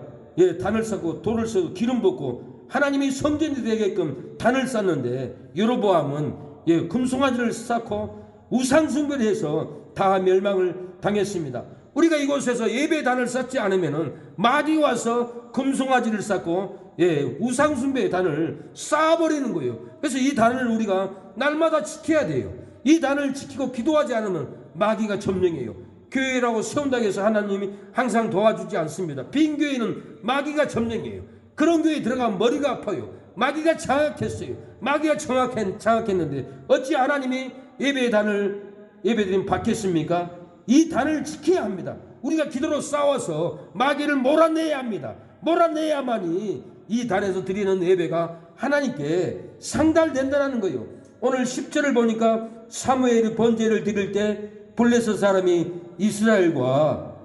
단을 쌓고 돌을 써고 기름 붓고 하나님이 성전이 되게끔 단을 쌓는데 여로보암은 금송아지를 쌓고 우상숭배를 해서 다 멸망을 당했습니다. 우리가 이곳에서 예배단을 쌓지 않으면은 마귀 와서 금송아지를 쌓고 우상숭배의 단을 쌓아버리는 거예요. 그래서 이 단을 우리가 날마다 지켜야 돼요. 이 단을 지키고 기도하지 않으면 마귀가 점령해요. 교회라고 세운다고 해서 하나님이 항상 도와주지 않습니다. 빈 교회는 마귀가 점령해요. 그런 교회에 들어가면 머리가 아파요. 마귀가 장악했어요. 마귀가 장악했는데 어찌 하나님이 예배드림 받겠습니까? 이 단을 지켜야 합니다. 우리가 기도로 싸워서 마귀를 몰아내야 합니다. 몰아내야만이 이 단에서 드리는 예배가 하나님께 상달된다는 거예요. 오늘 10절을 보니까 사무엘이 번제를 드릴 때 블레셋 사람이 이스라엘과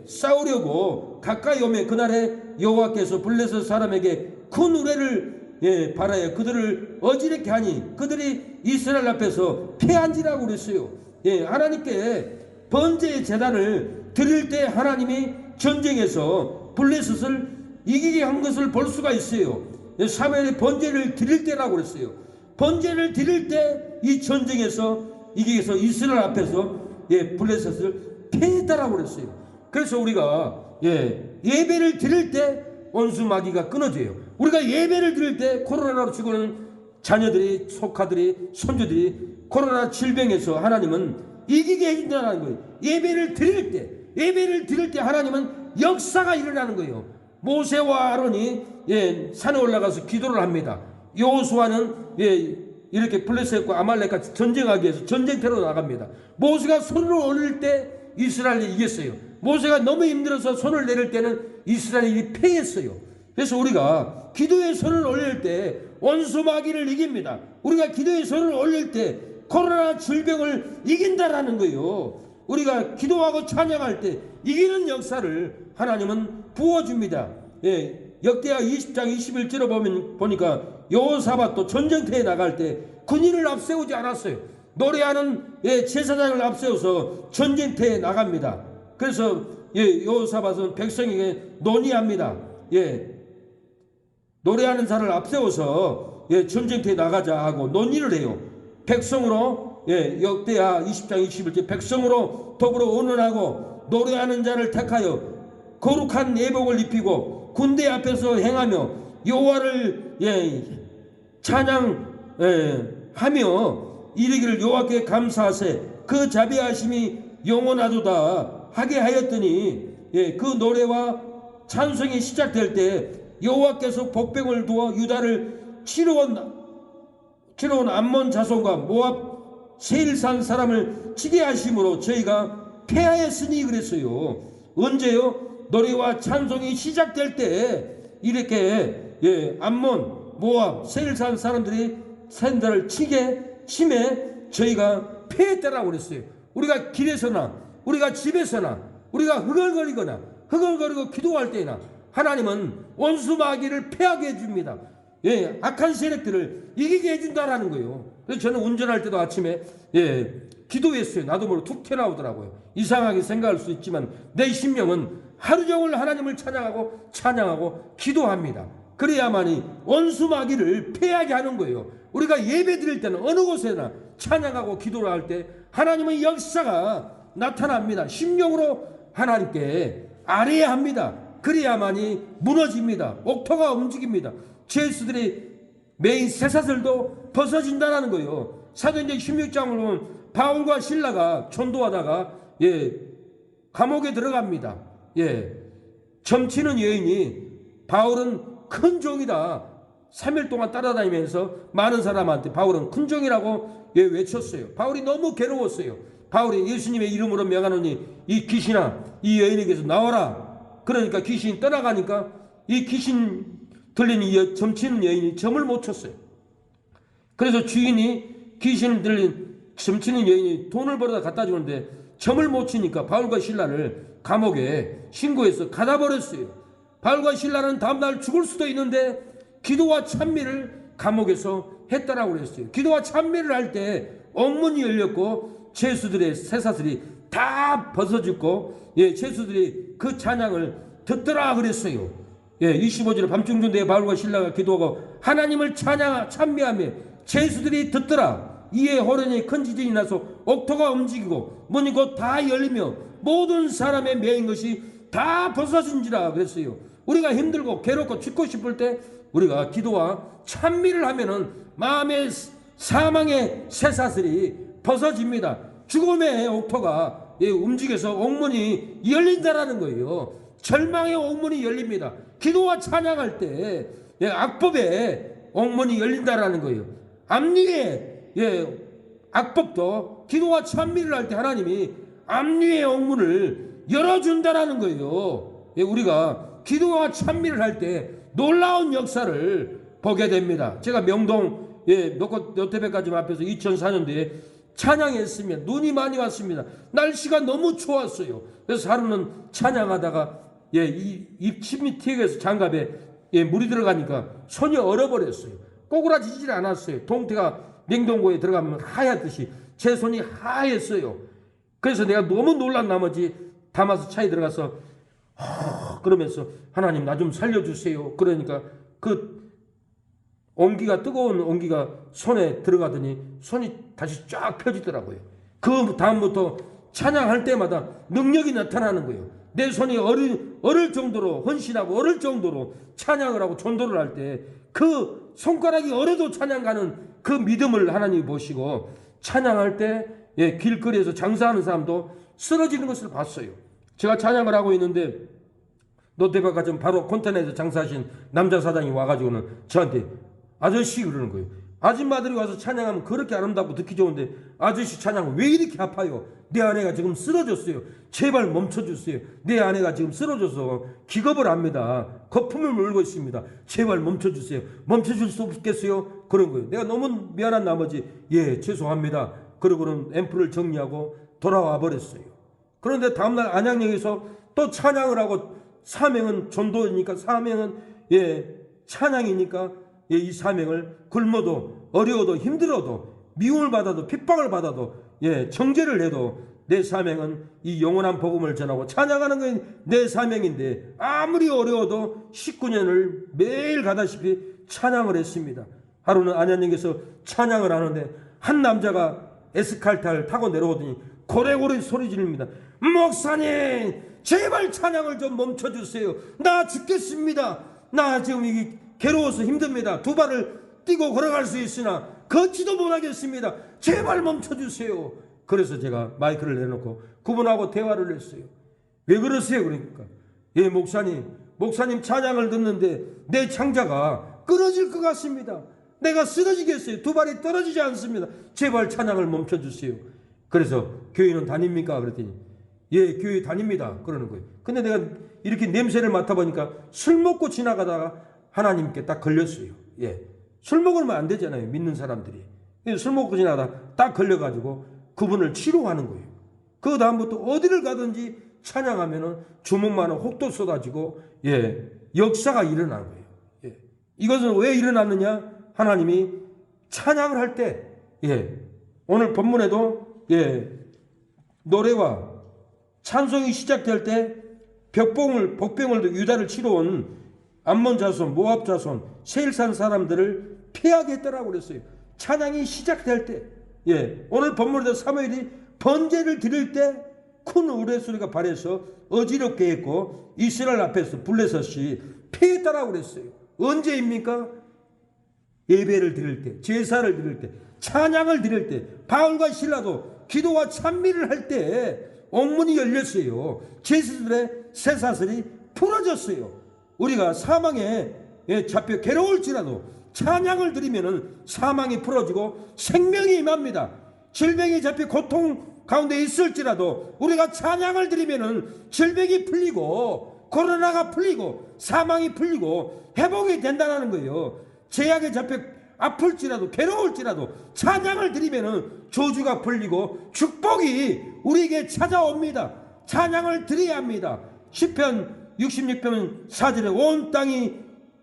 싸우려고 가까이 오면 그날에 여호와께서 블레셋 사람에게 큰 우레를 바라여 그들을 어지럽게 하니 그들이 이스라엘 앞에서 패한지라고 그랬어요. 하나님께 번제의 제단을 드릴 때 하나님이 전쟁에서 블레셋을 이기게 한 것을 볼 수가 있어요. 사무엘이 번제를 드릴 때라고 그랬어요. 번제를 드릴 때 이 전쟁에서 이기기 위해서 이스라엘 앞에서 블레셋을 패했다라고 그랬어요. 그래서 우리가 예배를 드릴 때 원수 마귀가 끊어져요. 우리가 예배를 드릴 때 코로나로 죽어가는 자녀들이, 조카들이, 손주들이 코로나 질병에서 하나님은 이기게 해준다는 거예요. 예배를 드릴 때 하나님은 역사가 일어나는 거예요. 모세와 아론이 산에 올라가서 기도를 합니다. 여호수아는 이렇게 블레셋과 아말렉과 전쟁하기 위해서 전쟁터로 나갑니다. 모세가 손을 올릴 때 이스라엘이 이겼어요. 모세가 너무 힘들어서 손을 내릴 때는 이스라엘이 패했어요. 그래서 우리가 기도의 손을 올릴 때 원수 마귀를 이깁니다. 우리가 기도의 손을 올릴 때 코로나 질병을 이긴다라는 거예요. 우리가 기도하고 찬양할 때 이기는 역사를 하나님은 부어줍니다. 역대하 20장 21절에 보니까 여호사밧도 전쟁터에 나갈 때 군인을 앞세우지 않았어요. 노래하는 제사장을 앞세워서 전쟁터에 나갑니다. 그래서 여호사밧은 백성에게 논의합니다. 노래하는 자를 앞세워서 전쟁터에 나가자 하고 논의를 해요. 백성으로 역대하 20장 21절 백성으로 더불어 의논하고 노래하는 자를 택하여 거룩한 예복을 입히고 군대 앞에서 행하며 여호와를 찬양하며 이르기를 여호와께 감사하세 그 자비하심이 영원하도다 하게 하였더니 그 노래와 찬송이 시작될 때 여호와께서 복병을 두어 유다를 치러온 암몬 자손과 모압 세일산 사람을 치게 하심으로 저희가 패하였으니 그랬어요. 언제요? 노래와 찬송이 시작될 때 이렇게 암몬, 모압, 세일산 사람들이 산들을 치매 저희가 패했다라고 그랬어요. 우리가 길에서나 우리가 집에서나 우리가 흥얼거리고 기도할 때나 하나님은 원수 마귀를 패하게 해줍니다. 악한 세력들을 이기게 해준다라는 거예요. 그래서 저는 운전할 때도 아침에 기도했어요. 나도 모르게 툭 튀어나오더라고요. 이상하게 생각할 수 있지만 내 심령은 하루 종일 하나님을 찬양하고 기도합니다. 그래야만이 원수 마귀를 패하게 하는 거예요. 우리가 예배 드릴 때는 어느 곳에나 찬양하고 기도를 할 때 하나님의 역사가 나타납니다. 심령으로 하나님께 아뢰야 합니다. 그래야만이 무너집니다. 옥토가 움직입니다. 죄수들이 메인 쇠사슬도 벗어진다는 거예요. 사도행전 16장을 보면 바울과 실라가 전도하다가 감옥에 들어갑니다. 점치는 여인이 바울은 큰 종이다. 3일 동안 따라다니면서 많은 사람한테 바울은 큰 종이라고 외쳤어요. 바울이 너무 괴로웠어요. 바울이 예수님의 이름으로 명하노니 이 귀신아 이 여인에게서 나와라. 그러니까 귀신이 떠나가니까 이 귀신 들린 이 점치는 여인이 점을 못 쳤어요. 그래서 주인이 귀신 들린 점치는 여인이 돈을 벌어다 갖다 주는데 점을 못 치니까 바울과 신라를 감옥에 신고해서 가다 버렸어요. 바울과 신라는 다음날 죽을 수도 있는데 기도와 찬미를 감옥에서 했다라고 그랬어요. 기도와 찬미를 할 때 옥문이 열렸고 죄수들의 쇠사슬이 다 벗어졌고 죄수들이 그 찬양을 듣더라 그랬어요. 25절에 밤중전 때에 바울과 신라가 기도하고 하나님을 찬미하며 죄수들이 듣더라. 이에 호련히 큰 지진이 나서 옥토가 움직이고 문이 곧 다 열리며 모든 사람의 매인 것이 다 벗어진지라 그랬어요. 우리가 힘들고 괴롭고 죽고 싶을 때 우리가 기도와 찬미를 하면은 마음의 사망의 쇠사슬이 벗어집니다. 죽음의 옥토가 움직여서 옥문이 열린다라는 거예요. 절망의 옥문이 열립니다. 기도와 찬양할 때 악법의 옥문이 열린다라는 거예요. 압류의 악법도 기도와 찬미를 할 때 하나님이 압류의 옥문을 열어준다라는 거예요. 우리가 기도와 찬미를 할 때 놀라운 역사를 보게 됩니다. 제가 명동 노태백가즘 앞에서 2004년도에 찬양했으면 눈이 많이 왔습니다. 날씨가 너무 좋았어요. 그래서 하루는 찬양하다가 입 튀겨서 장갑에 물이 들어가니까 손이 얼어버렸어요. 꼬꾸라지질 않았어요. 동태가 냉동고에 들어가면 하얗듯이 제 손이 하였어요. 그래서 내가 너무 놀란 나머지 담아서 차에 들어가서 그러면서 하나님 나 좀 살려주세요. 그러니까 그 온기가 뜨거운 온기가 손에 들어가더니 손이 다시 쫙 펴지더라고요. 그 다음부터 찬양할 때마다 능력이 나타나는 거예요. 내 손이 얼을 정도로 헌신하고 얼을 정도로 찬양을 하고 전도를 할 때 그 손가락이 얼어도 찬양가는 그 믿음을 하나님이 보시고 찬양할 때 길거리에서 장사하는 사람도 쓰러지는 것을 봤어요. 제가 찬양을 하고 있는데 롯데백화점 바로 컨테너에서 장사하신 남자 사장이 와가지고는 저한테 아저씨 그러는 거예요. 아줌마들이 와서 찬양하면 그렇게 아름답고 듣기 좋은데 아저씨 찬양 왜 이렇게 아파요? 내 아내가 지금 쓰러졌어요. 제발 멈춰주세요. 내 아내가 지금 쓰러져서 기겁을 합니다. 거품을 물고 있습니다. 제발 멈춰주세요. 멈춰줄 수 없겠어요? 그런 거예요. 내가 너무 미안한 나머지 예 죄송합니다. 그러고는 앰프를 정리하고 돌아와 버렸어요. 그런데 다음날 안양역에서 또 찬양을 하고 사명은 전도니까 사명은 찬양이니까 이 사명을 굶어도 어려워도 힘들어도 미움을 받아도 핍박을 받아도 정죄를 해도 내 사명은 이 영원한 복음을 전하고 찬양하는 게 내 사명인데 아무리 어려워도 19년을 매일 가다시피 찬양을 했습니다. 하루는 안양역에서 찬양을 하는데 한 남자가 에스칼타를 타고 내려오더니 고래고래 소리 지릅니다. 목사님 제발 찬양을 좀 멈춰주세요. 나 죽겠습니다. 나 지금 이게 괴로워서 힘듭니다. 두 발을 뛰고 걸어갈 수 있으나 걷지도 못하겠습니다. 제발 멈춰주세요. 그래서 제가 마이크를 내놓고 그분하고 대화를 했어요. 왜 그러세요? 그러니까 목사님 찬양을 듣는데 내 창자가 끊어질 것 같습니다. 내가 쓰러지겠어요. 두 발이 떨어지지 않습니다. 제발 찬양을 멈춰주세요. 그래서 교회는 다닙니까? 그랬더니 예 교회 다닙니다. 그러는 거예요. 근데 내가 이렇게 냄새를 맡아보니까 술 먹고 지나가다가 하나님께 딱 걸렸어요. 술 먹으면 안 되잖아요. 믿는 사람들이. 술 먹고 지나가다가 딱 걸려가지고 그분을 치료하는 거예요. 그 다음부터 어디를 가든지 찬양하면은 주먹만한 혹도 쏟아지고 역사가 일어나는 거예요. 이것은 왜 일어났느냐? 하나님이 찬양을 할 때 오늘 본문에도 노래와 찬송이 시작될 때 복병을 유다를 치러온 암몬 자손, 모압 자손, 세일산 사람들을 피하게 했다라고 그랬어요. 찬양이 시작될 때, 오늘 본문에도 사무엘이 번제를 드릴 때 큰 우레소리가 발해서 어지럽게 했고 이스라엘 앞에서 블레셋이 피했다라고 그랬어요. 언제입니까? 예배를 드릴 때, 제사를 드릴 때, 찬양을 드릴 때, 바울과 신라도 기도와 찬미를 할 때 옥문이 열렸어요. 제사들의 쇠사슬이 풀어졌어요. 우리가 사망에 잡혀 괴로울지라도 찬양을 드리면은 사망이 풀어지고 생명이 임합니다. 질병이 잡혀 고통 가운데 있을지라도 우리가 찬양을 드리면은 질병이 풀리고 코로나가 풀리고 사망이 풀리고 회복이 된다는 거예요. 제약에 잡혀 아플지라도 괴로울지라도 찬양을 드리면은 저주가 풀리고 축복이 우리에게 찾아옵니다. 찬양을 드려야 합니다. 시편 66편 4절에 온 땅이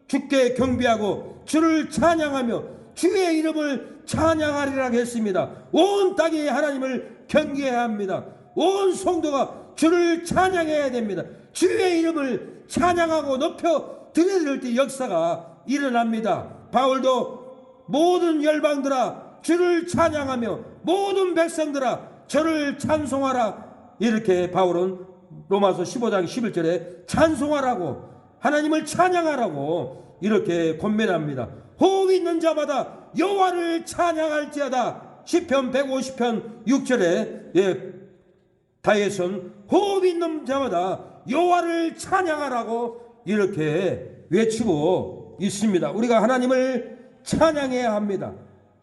주께 경배하고 주를 찬양하며 주의 이름을 찬양하리라 했습니다. 온 땅이 하나님을 경배해야 합니다. 온 성도가 주를 찬양해야 됩니다. 주의 이름을 찬양하고 높여 드려야 때 역사가 일어납니다. 바울도 모든 열방들아 주를 찬양하며 모든 백성들아 저를 찬송하라. 이렇게 바울은 로마서 15장 11절에 찬송하라고 하나님을 찬양하라고 이렇게 권면합니다. 호흡 있는 자마다 여호와를 찬양할지어다. 시편 150편 6절에 다윗은 호흡 있는 자마다 여호와를 찬양하라고 이렇게 외치고 있습니다. 우리가 하나님을 찬양해야 합니다.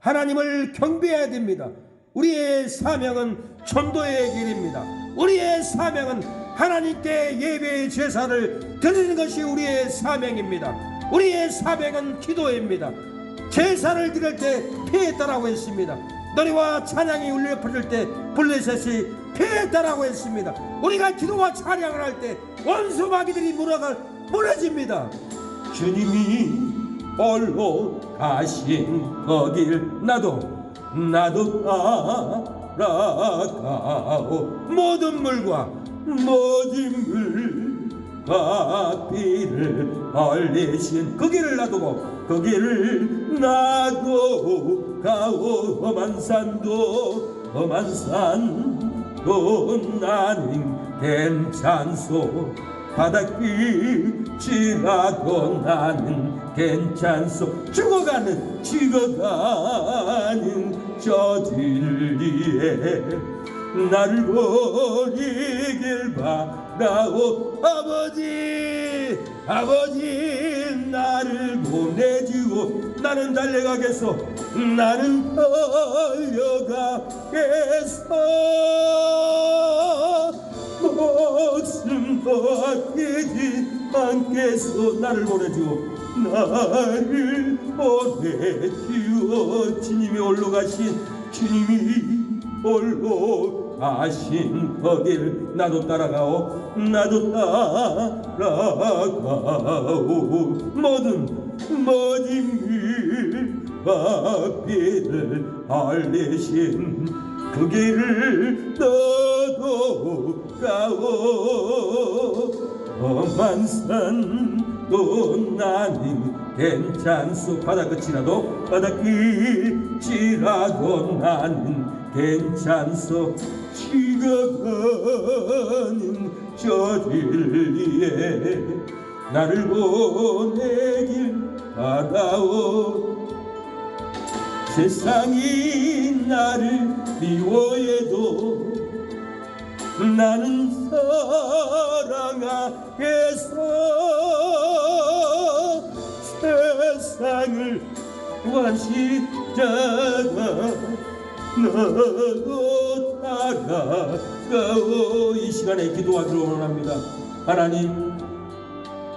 하나님을 경배해야 됩니다. 우리의 사명은 전도의 길입니다. 우리의 사명은 하나님께 예배의 제사를 드리는 것이 우리의 사명입니다. 우리의 사명은 기도입니다. 제사를 드릴 때 피했다라고 했습니다. 노래와 찬양이 울려 퍼질 때 블레셋이 피했다라고 했습니다. 우리가 기도와 찬양을 할 때 원수 마귀들이 무너집니다. 주님이 홀로 가신 거길 나도 따라가오. 모든 물과 모든 물 바비를 얼리신 그 길을 놔두고 그 길을 놔두고 가오 험한 산도 나는 괜찮소 바닷길이라도 나는 괜찮소 죽어가는 저 진리에 나를 버리길 바라오 아버지 나를 보내주고 나는 달려가겠소 나는 달려가겠소 목숨도 아끼지 않겠소 나를 보내주고 주님이 홀로 가신 거길 나도 따라가오 모든 길바비를 알리신 그 길을 너도 가오 험한 산도 나는 괜찮소 바닷길이라도 나는 괜찮소 죽어가는 저 진리에 나를 보내길 바라오 세상이 나를 미워해도 나는 사랑하겠어 세상을 원시자가 너도 따라가오 이 시간에 기도하기를 원합니다. 하나님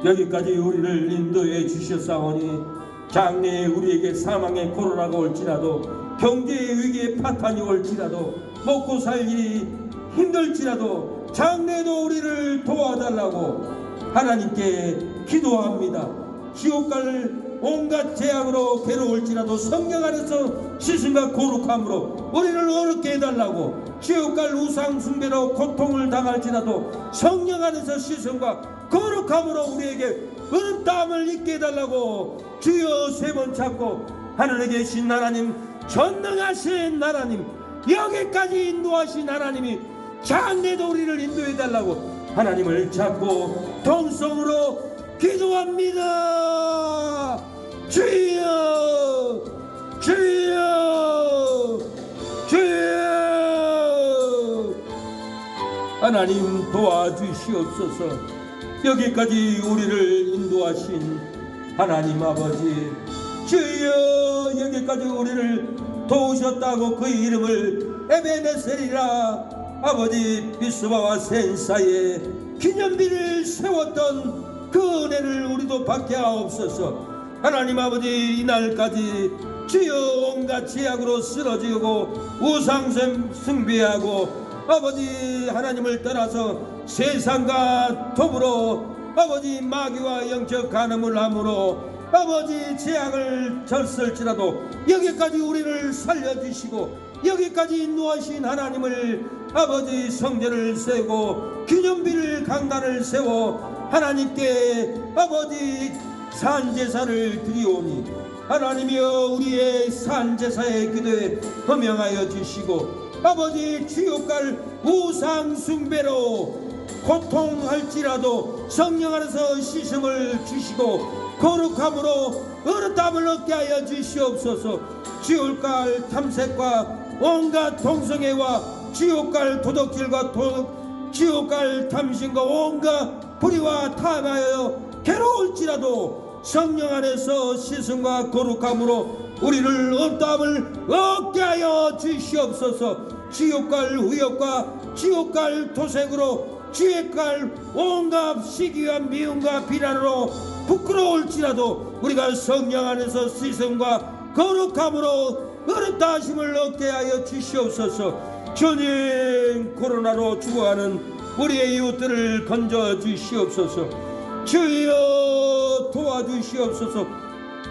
여기까지 우리를 인도해 주셨사오니 장래에 우리에게 사망의 코로나가 올지라도 경제의 위기에 파탄이 올지라도 먹고 살기 힘들지라도 장래에도 우리를 도와달라고 하나님께 기도합니다. 지옥 갈 온갖 재앙으로 괴로울지라도 성령 안에서 시승과 거룩함으로 우리를 어렵게 해달라고 지옥 갈 우상 숭배로 고통을 당할지라도 성령 안에서 시승과 거룩함으로 우리에게 은땀을 잊게 해달라고 주여 세 번 찾고 하늘에 계신 하나님 전능하신 하나님 여기까지 인도하신 하나님이 장래도 우리를 인도해달라고 하나님을 찾고 동성으로 기도합니다. 주여 주여 주여 하나님 도와주시옵소서. 여기까지 우리를 인도하신 하나님 아버지 주여 여기까지 우리를 도우셨다고 그 이름을 에베네셀이라 아버지 비스바와 센사의 기념비를 세웠던 그 은혜를 우리도 받게 하옵소서. 하나님 아버지 이날까지 주여 온갖 제약으로 쓰러지고 우상 숭배하고 아버지 하나님을 떠나서 세상과 더불어 아버지 마귀와 영적 간음을 함으로 아버지 재앙을 졌을지라도 여기까지 우리를 살려주시고 여기까지 인도하신 하나님을 아버지 성전을 세우고 기념비를 강단을 세워 하나님께 아버지 산제사를 드리오니 하나님이여 우리의 산제사의 기도에 허명하여 주시고 아버지 지옥갈 우상 숭배로 고통할지라도 성령 안에서 씻음을 주시고 거룩함으로 어릇함을 얻게 하여 주시옵소서. 지옥갈 탐색과 온갖 동성애와 지옥갈 도덕질과 지옥갈 탐심과 온갖 불의와 탐하여 괴로울지라도 성령 안에서 씻음과 거룩함으로 우리를 어땀을 얻게 하여 주시옵소서. 지옥갈 후욕과 지옥갈 도색으로 지옥갈 온갖 시기와 미움과 비난으로 부끄러울지라도 우리가 성령 안에서 씻음과 거룩함으로 어렵다 하심을 얻게 하여 주시옵소서. 주님 코로나로 죽어가는 우리의 이웃들을 건져 주시옵소서. 주여 도와주시옵소서.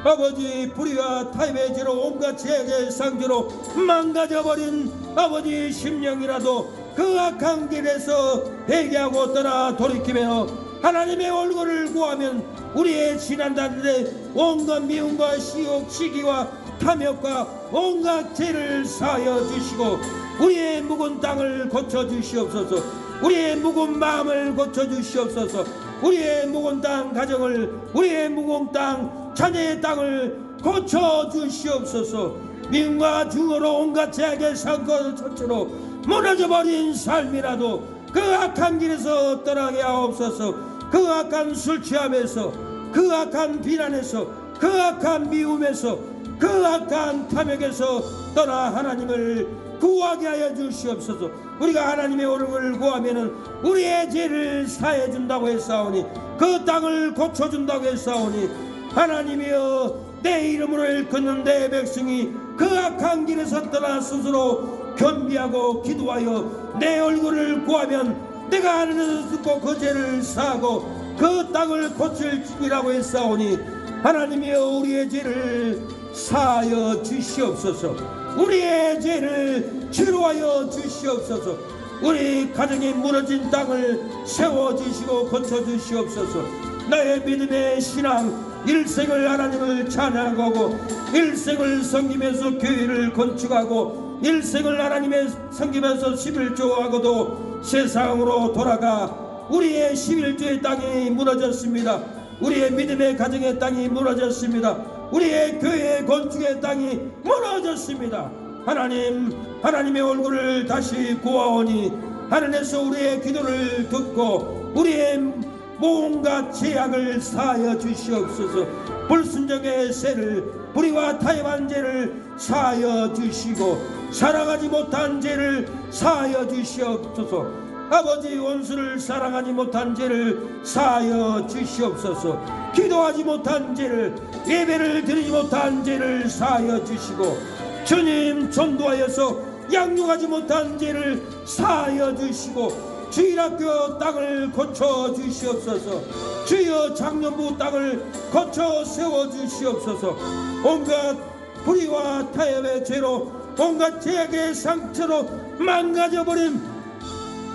아버지 불의와 타협의 죄로 온갖 죄악의 상죄로 망가져버린 아버지 심령이라도 그 악한 길에서 회개하고 떠나 돌이키며 하나님의 얼굴을 구하면 우리의 지난날의 온갖 미움과 시욕, 시기와 탐욕과 온갖 죄를 사하여 주시고 우리의 묵은 땅을 고쳐주시옵소서. 우리의 묵은 마음을 고쳐주시옵소서. 우리의 묵은 땅 가정을, 우리의 묵은 땅 자녀의 땅을 고쳐주시옵소서. 미움과 증오로 온갖 죄악의 상권 천처로 무너져버린 삶이라도 그 악한 길에서 떠나게 하옵소서. 그 악한 술 취함에서, 그 악한 비난에서, 그 악한 미움에서, 그 악한 탐욕에서 떠나 하나님을 구하게 하여 주시옵소서. 우리가 하나님의 얼굴을 구하면은 우리의 죄를 사해 준다고 했사오니, 그 땅을 고쳐준다고 했사오니, 하나님이여 내 이름으로 일컫는 내 백성이 그 악한 길에서 떠나 스스로 겸비하고 기도하여 내 얼굴을 구하면 내가 하늘에서 듣고 그 죄를 사하고 그 땅을 고칠이라고 했사오니, 하나님이여 우리의 죄를 사하여 주시옵소서. 우리의 죄를 치료하여 주시옵소서. 우리 가정이 무너진 땅을 세워주시고 고쳐주시옵소서. 나의 믿음의 신앙 일생을 하나님을 찬양하고 일생을 섬기면서 교회를 건축하고 일생을 하나님의 섬기면서 11조하고도 세상으로 돌아가 우리의 11조의 땅이 무너졌습니다. 우리의 믿음의 가정의 땅이 무너졌습니다. 우리의 교회의 건축의 땅이 무너졌습니다. 하나님, 하나님의 얼굴을 다시 구하오니 하늘에서 우리의 기도를 듣고 우리의 온갖 죄악을 사하여 주시옵소서. 불순종의 죄를, 불의와 타협한 죄를 사하여 주시고 사랑하지 못한 죄를 사하여 주시옵소서. 아버지, 원수를 사랑하지 못한 죄를 사하여 주시옵소서. 기도하지 못한 죄를, 예배를 드리지 못한 죄를 사하여 주시고 주님 전도하여서 양육하지 못한 죄를 사하여 주시고 주일학교 땅을 고쳐 주시옵소서. 주여 장년부 땅을 고쳐 세워 주시옵소서. 온갖 불의와 타협의 죄로 온갖 죄악의 상처로 망가져버린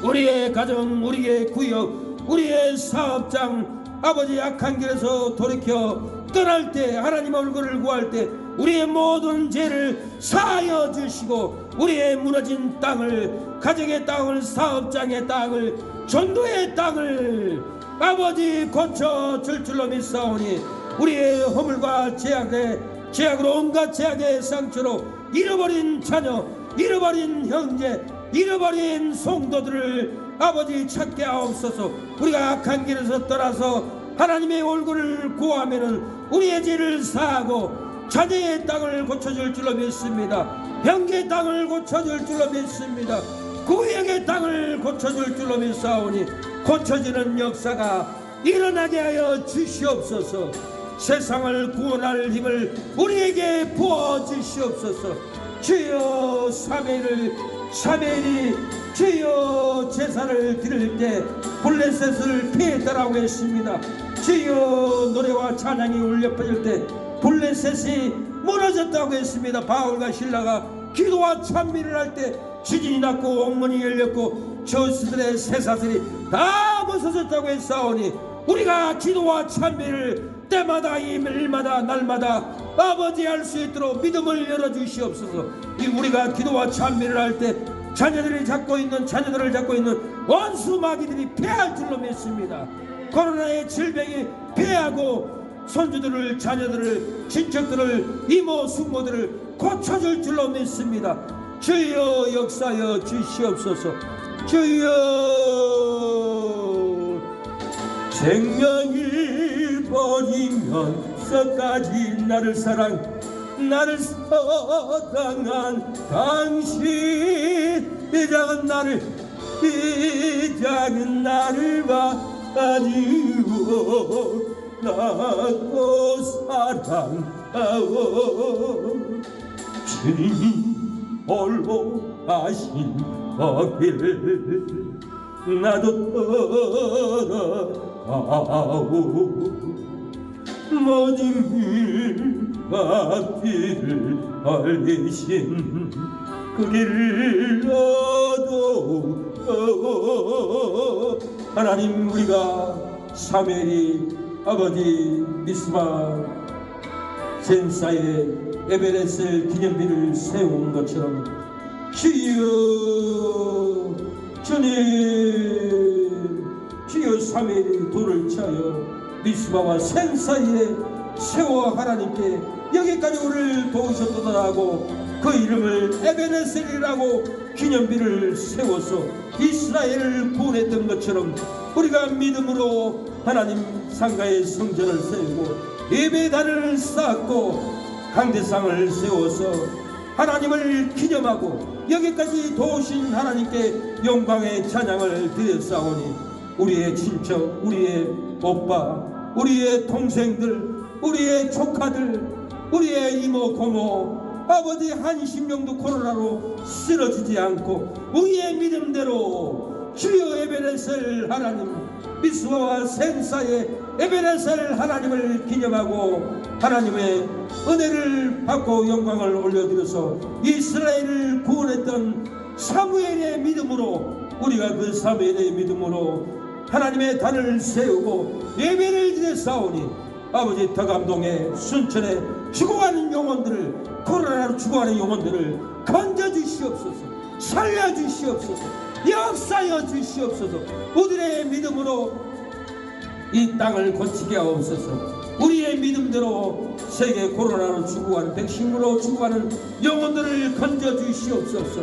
우리의 가정, 우리의 구역, 우리의 사업장, 아버지 악한 길에서 돌이켜 떠날 때, 하나님 얼굴을 구할 때 우리의 모든 죄를 사하여 주시고 우리의 무너진 땅을, 가정의 땅을, 사업장의 땅을, 전도의 땅을 아버지 고쳐줄 줄로 믿사오니 우리의 허물과 죄악으로 온갖 죄악의 상처로 잃어버린 자녀, 잃어버린 형제, 잃어버린 성도들을 아버지 찾게 하옵소서. 우리가 악한 길에서 떠나서 하나님의 얼굴을 구하면은 우리의 죄를 사하고 자녀의 땅을 고쳐줄 줄로 믿습니다. 형제의 땅을 고쳐줄 줄로 믿습니다. 구역의 땅을 고쳐줄 줄로 믿사오니 고쳐지는 역사가 일어나게 하여 주시옵소서. 세상을 구원할 힘을 우리에게 부어주시옵소서. 주여, 사무엘이 주여 제사를 드릴 때 블레셋을 피했다라고 했습니다. 주여, 노래와 찬양이 울려 퍼질 때 블레셋이 무너졌다고 했습니다. 바울과 신라가 기도와 찬미를 할 때 지진이 났고 옥문이 열렸고 저수들의 쇠사슬이 다 벗어졌다고 했사오니 우리가 기도와 찬미를 때마다 일마다 날마다 아버지 할 수 있도록 믿음을 열어주시옵소서. 우리가 기도와 찬미를 할 때 자녀들을 잡고 있는 원수 마귀들이 패할 줄로 믿습니다. 코로나의 질병이 패하고 손주들을, 자녀들을, 친척들을, 이모 숙모들을 고쳐줄 줄로 믿습니다. 주여 역사여 주시옵소서. 주여, 생명이 버리면서까지 나를 사랑한 당신, 이 작은 나를 봐가지고 낳고 사랑하오. 주님이 홀로 하신 거길 나도 떠나가오. 모든 일과 길을 알리신 그 길을 얻어 하나님, 우리가 사무엘이 아버지 미스바 센사의 에베레셀 기념비를 세운 것처럼 주여 주님, 주여 사무엘이 돌을 차여 미스바와 센사이에 세워 하나님께 여기까지 우리를 도우셨도다 하고 그 이름을 에베레셀이라고 기념비를 세워서 이스라엘을 구원했던 것처럼 우리가 믿음으로 하나님 상가의 성전을 세우고 예배단을 쌓고 강대상을 세워서 하나님을 기념하고 여기까지 도우신 하나님께 영광의 찬양을 드렸사오니 우리의 친척, 우리의 오빠, 우리의 동생들, 우리의 조카들, 우리의 이모 고모, 아버지 한심령도 코로나로 쓰러지지 않고 우리의 믿음대로 주여 에베레셀 하나님, 미스바와 센사의 에베레셀 하나님을 기념하고 하나님의 은혜를 받고 영광을 올려드려서 이스라엘을 구원했던 사무엘의 믿음으로 우리가 그 사무엘의 믿음으로 하나님의 단을 세우고 예배를 드렸사오니 아버지 덕암동에 순천에 죽어가는 영혼들을, 코로나로 죽어가는 영혼들을 건져주시옵소서, 살려주시옵소서, 역사여 주시옵소서. 우리의 믿음으로 이 땅을 고치게 하옵소서. 우리의 믿음대로 세계 코로나로 죽어가는, 백신으로 죽어가는 영혼들을 건져주시옵소서.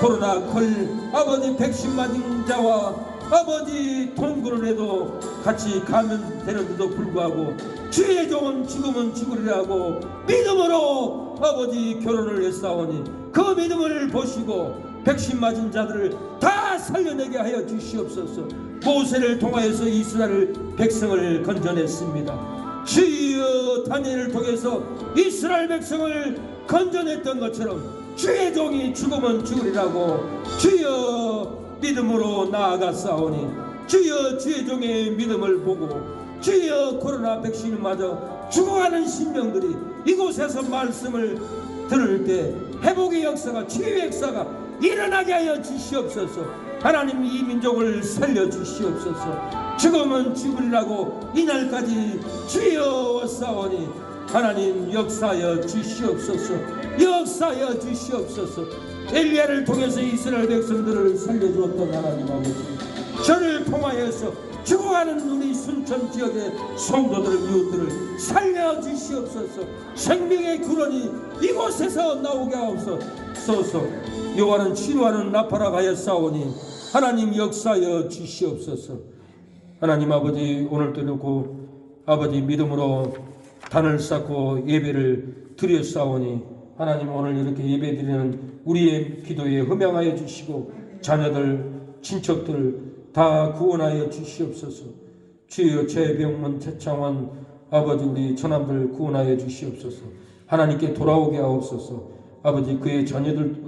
코로나 걸 아버지 백신 맞은 자와 아버지 통근을 해도 같이 감염되는데도 불구하고 주의 종은 죽으면 죽으리라고 믿음으로 아버지 결혼을 했사오니 그 믿음을 보시고 백신 맞은 자들을 다 살려내게 하여 주시옵소서. 모세를 통하여서 이스라엘 백성을 건져냈습니다. 주여 다니엘을 통해서 이스라엘 백성을 건져냈던 것처럼 주의 종이 죽으면 죽으리라고 주여 믿음으로 나아갔사오니 주여 주의 종의 믿음을 보고 주여 코로나 백신을 맞아 죽어가는 심령들이 이곳에서 말씀을 들을 때 회복의 역사가, 치유의 역사가 일어나게 하여 주시옵소서. 하나님 이 민족을 살려주시옵소서. 죽으면 죽으리라고 이날까지 주여 싸우니 하나님 역사하여 주시옵소서. 역사하여 주시옵소서. 엘리야를 통해서 이스라엘 백성들을 살려주었던 하나님 아버지, 저를 통하여서 죽어가는 우리 순천 지역의 성도들, 이웃들을 살려주시옵소서. 생명의 근원이 이곳에서 나오게 하옵소서. 여호와는 치료하는 나팔아 가였사오니 하나님 역사하여 주시옵소서. 하나님 아버지, 오늘도 이렇고 아버지 믿음으로 단을 쌓고 예배를 드렸사오니 하나님 오늘 이렇게 예배드리는 우리의 기도에 흠양하여 주시고 자녀들, 친척들 다 구원하여 주시옵소서. 주여 최병문, 최창원 아버지 우리 처남들 구원하여 주시옵소서. 하나님께 돌아오게 하옵소서. 아버지 그의 자녀들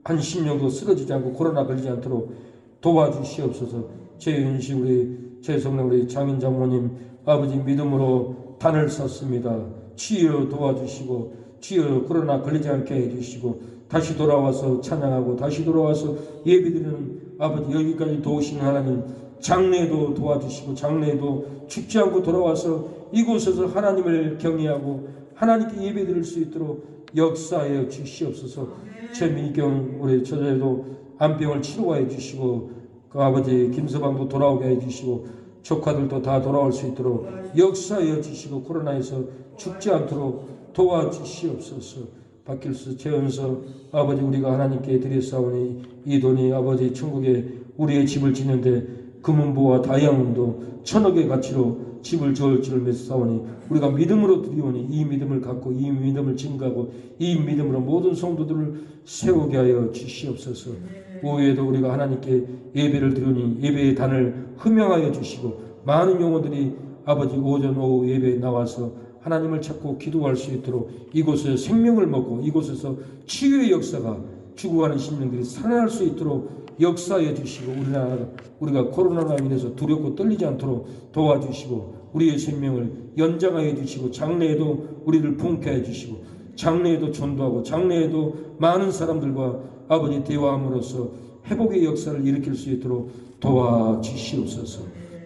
한 심령도 쓰러지지 않고 코로나 걸리지 않도록 도와주시옵소서. 최윤시 우리 최성래 우리 장인 장모님 아버지 믿음으로 단을 섰습니다. 치유 도와주시고 주여 코로나 걸리지 않게 해주시고 다시 돌아와서 찬양하고 다시 돌아와서 예배드리는 아버지 여기까지 도우시는 하나님, 장래에도 도와주시고 장래에도 죽지 않고 돌아와서 이곳에서 하나님을 경외하고 하나님께 예배드릴 수 있도록 역사하여 주시옵소서. 최미경 우리 처자에도 암병을 치료하여 주시고 그 아버지 김서방도 돌아오게 해주시고 조카들도 다 돌아올 수 있도록 역사하여 주시고 코로나에서 죽지 않도록 도와주시옵소서. 박길수, 최은서 아버지 우리가 하나님께 드렸사오니 이 돈이 아버지 천국에 우리의 집을 짓는데 금은보와 다이아몬드 1000억의 가치로 집을 지을 줄을 믿사오니 우리가 믿음으로 드리오니 이 믿음을 갖고 이 믿음을 증가하고 이 믿음으로 모든 성도들을 세우게 하여 주시옵소서. 오후에도 우리가 하나님께 예배를 드리오니 예배의 단을 흠양하여 주시고 많은 영혼들이 아버지 오전 오후 예배에 나와서 하나님을 찾고 기도할 수 있도록 이곳에서 생명을 먹고 이곳에서 치유의 역사가 죽어가는 심령들이 살아날 수 있도록 역사해 주시고 우리가 코로나로 인해서 두렵고 떨리지 않도록 도와주시고 우리의 생명을 연장하여 주시고 장래에도 우리를 풍쾌해 주시고 장래에도 전도하고 장래에도 많은 사람들과 아버지 대화함으로써 회복의 역사를 일으킬 수 있도록 도와주시옵소서.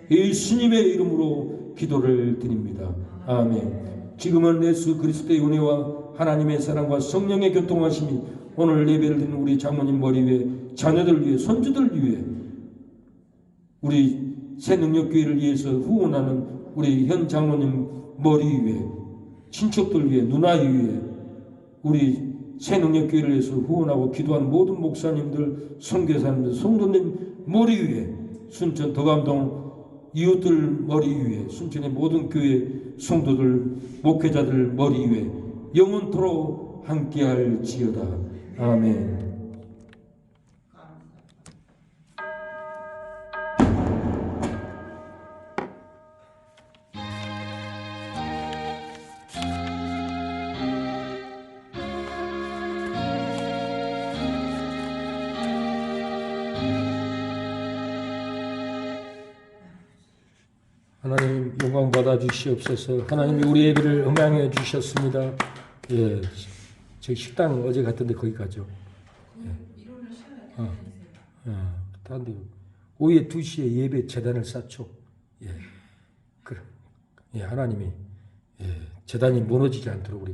예수님의 이름으로 기도를 드립니다. 아멘. 지금은 예수 그리스도의 은혜와 하나님의 사랑과 성령의 교통하심이 오늘 예배를 드리는 우리 장모님 머리 위에, 자녀들 위에, 손주들 위에, 우리 새능력교회를 위해서 후원하는 우리 현 장모님 머리 위에, 친척들 위에, 누나 위에, 우리 새능력교회를 위해서 후원하고 기도한 모든 목사님들, 선교사님들, 성도님 머리 위에, 순천 덕암동 이웃들 머리 위에, 순천의 모든 교회 성도들, 목회자들 머리 위에 영원토록 함께할지어다. 아멘. 하나님 영광 받아 주시옵소서. 하나님이 우리 예배를 음향해 주셨습니다. 예, 저 식당 어제 갔던데 거기 가죠. 예. 다른데 오후에 2시에 예배 재단을 쌓죠. 예, 그럼 예, 하나님이 예, 재단이 무너지지 않도록 우리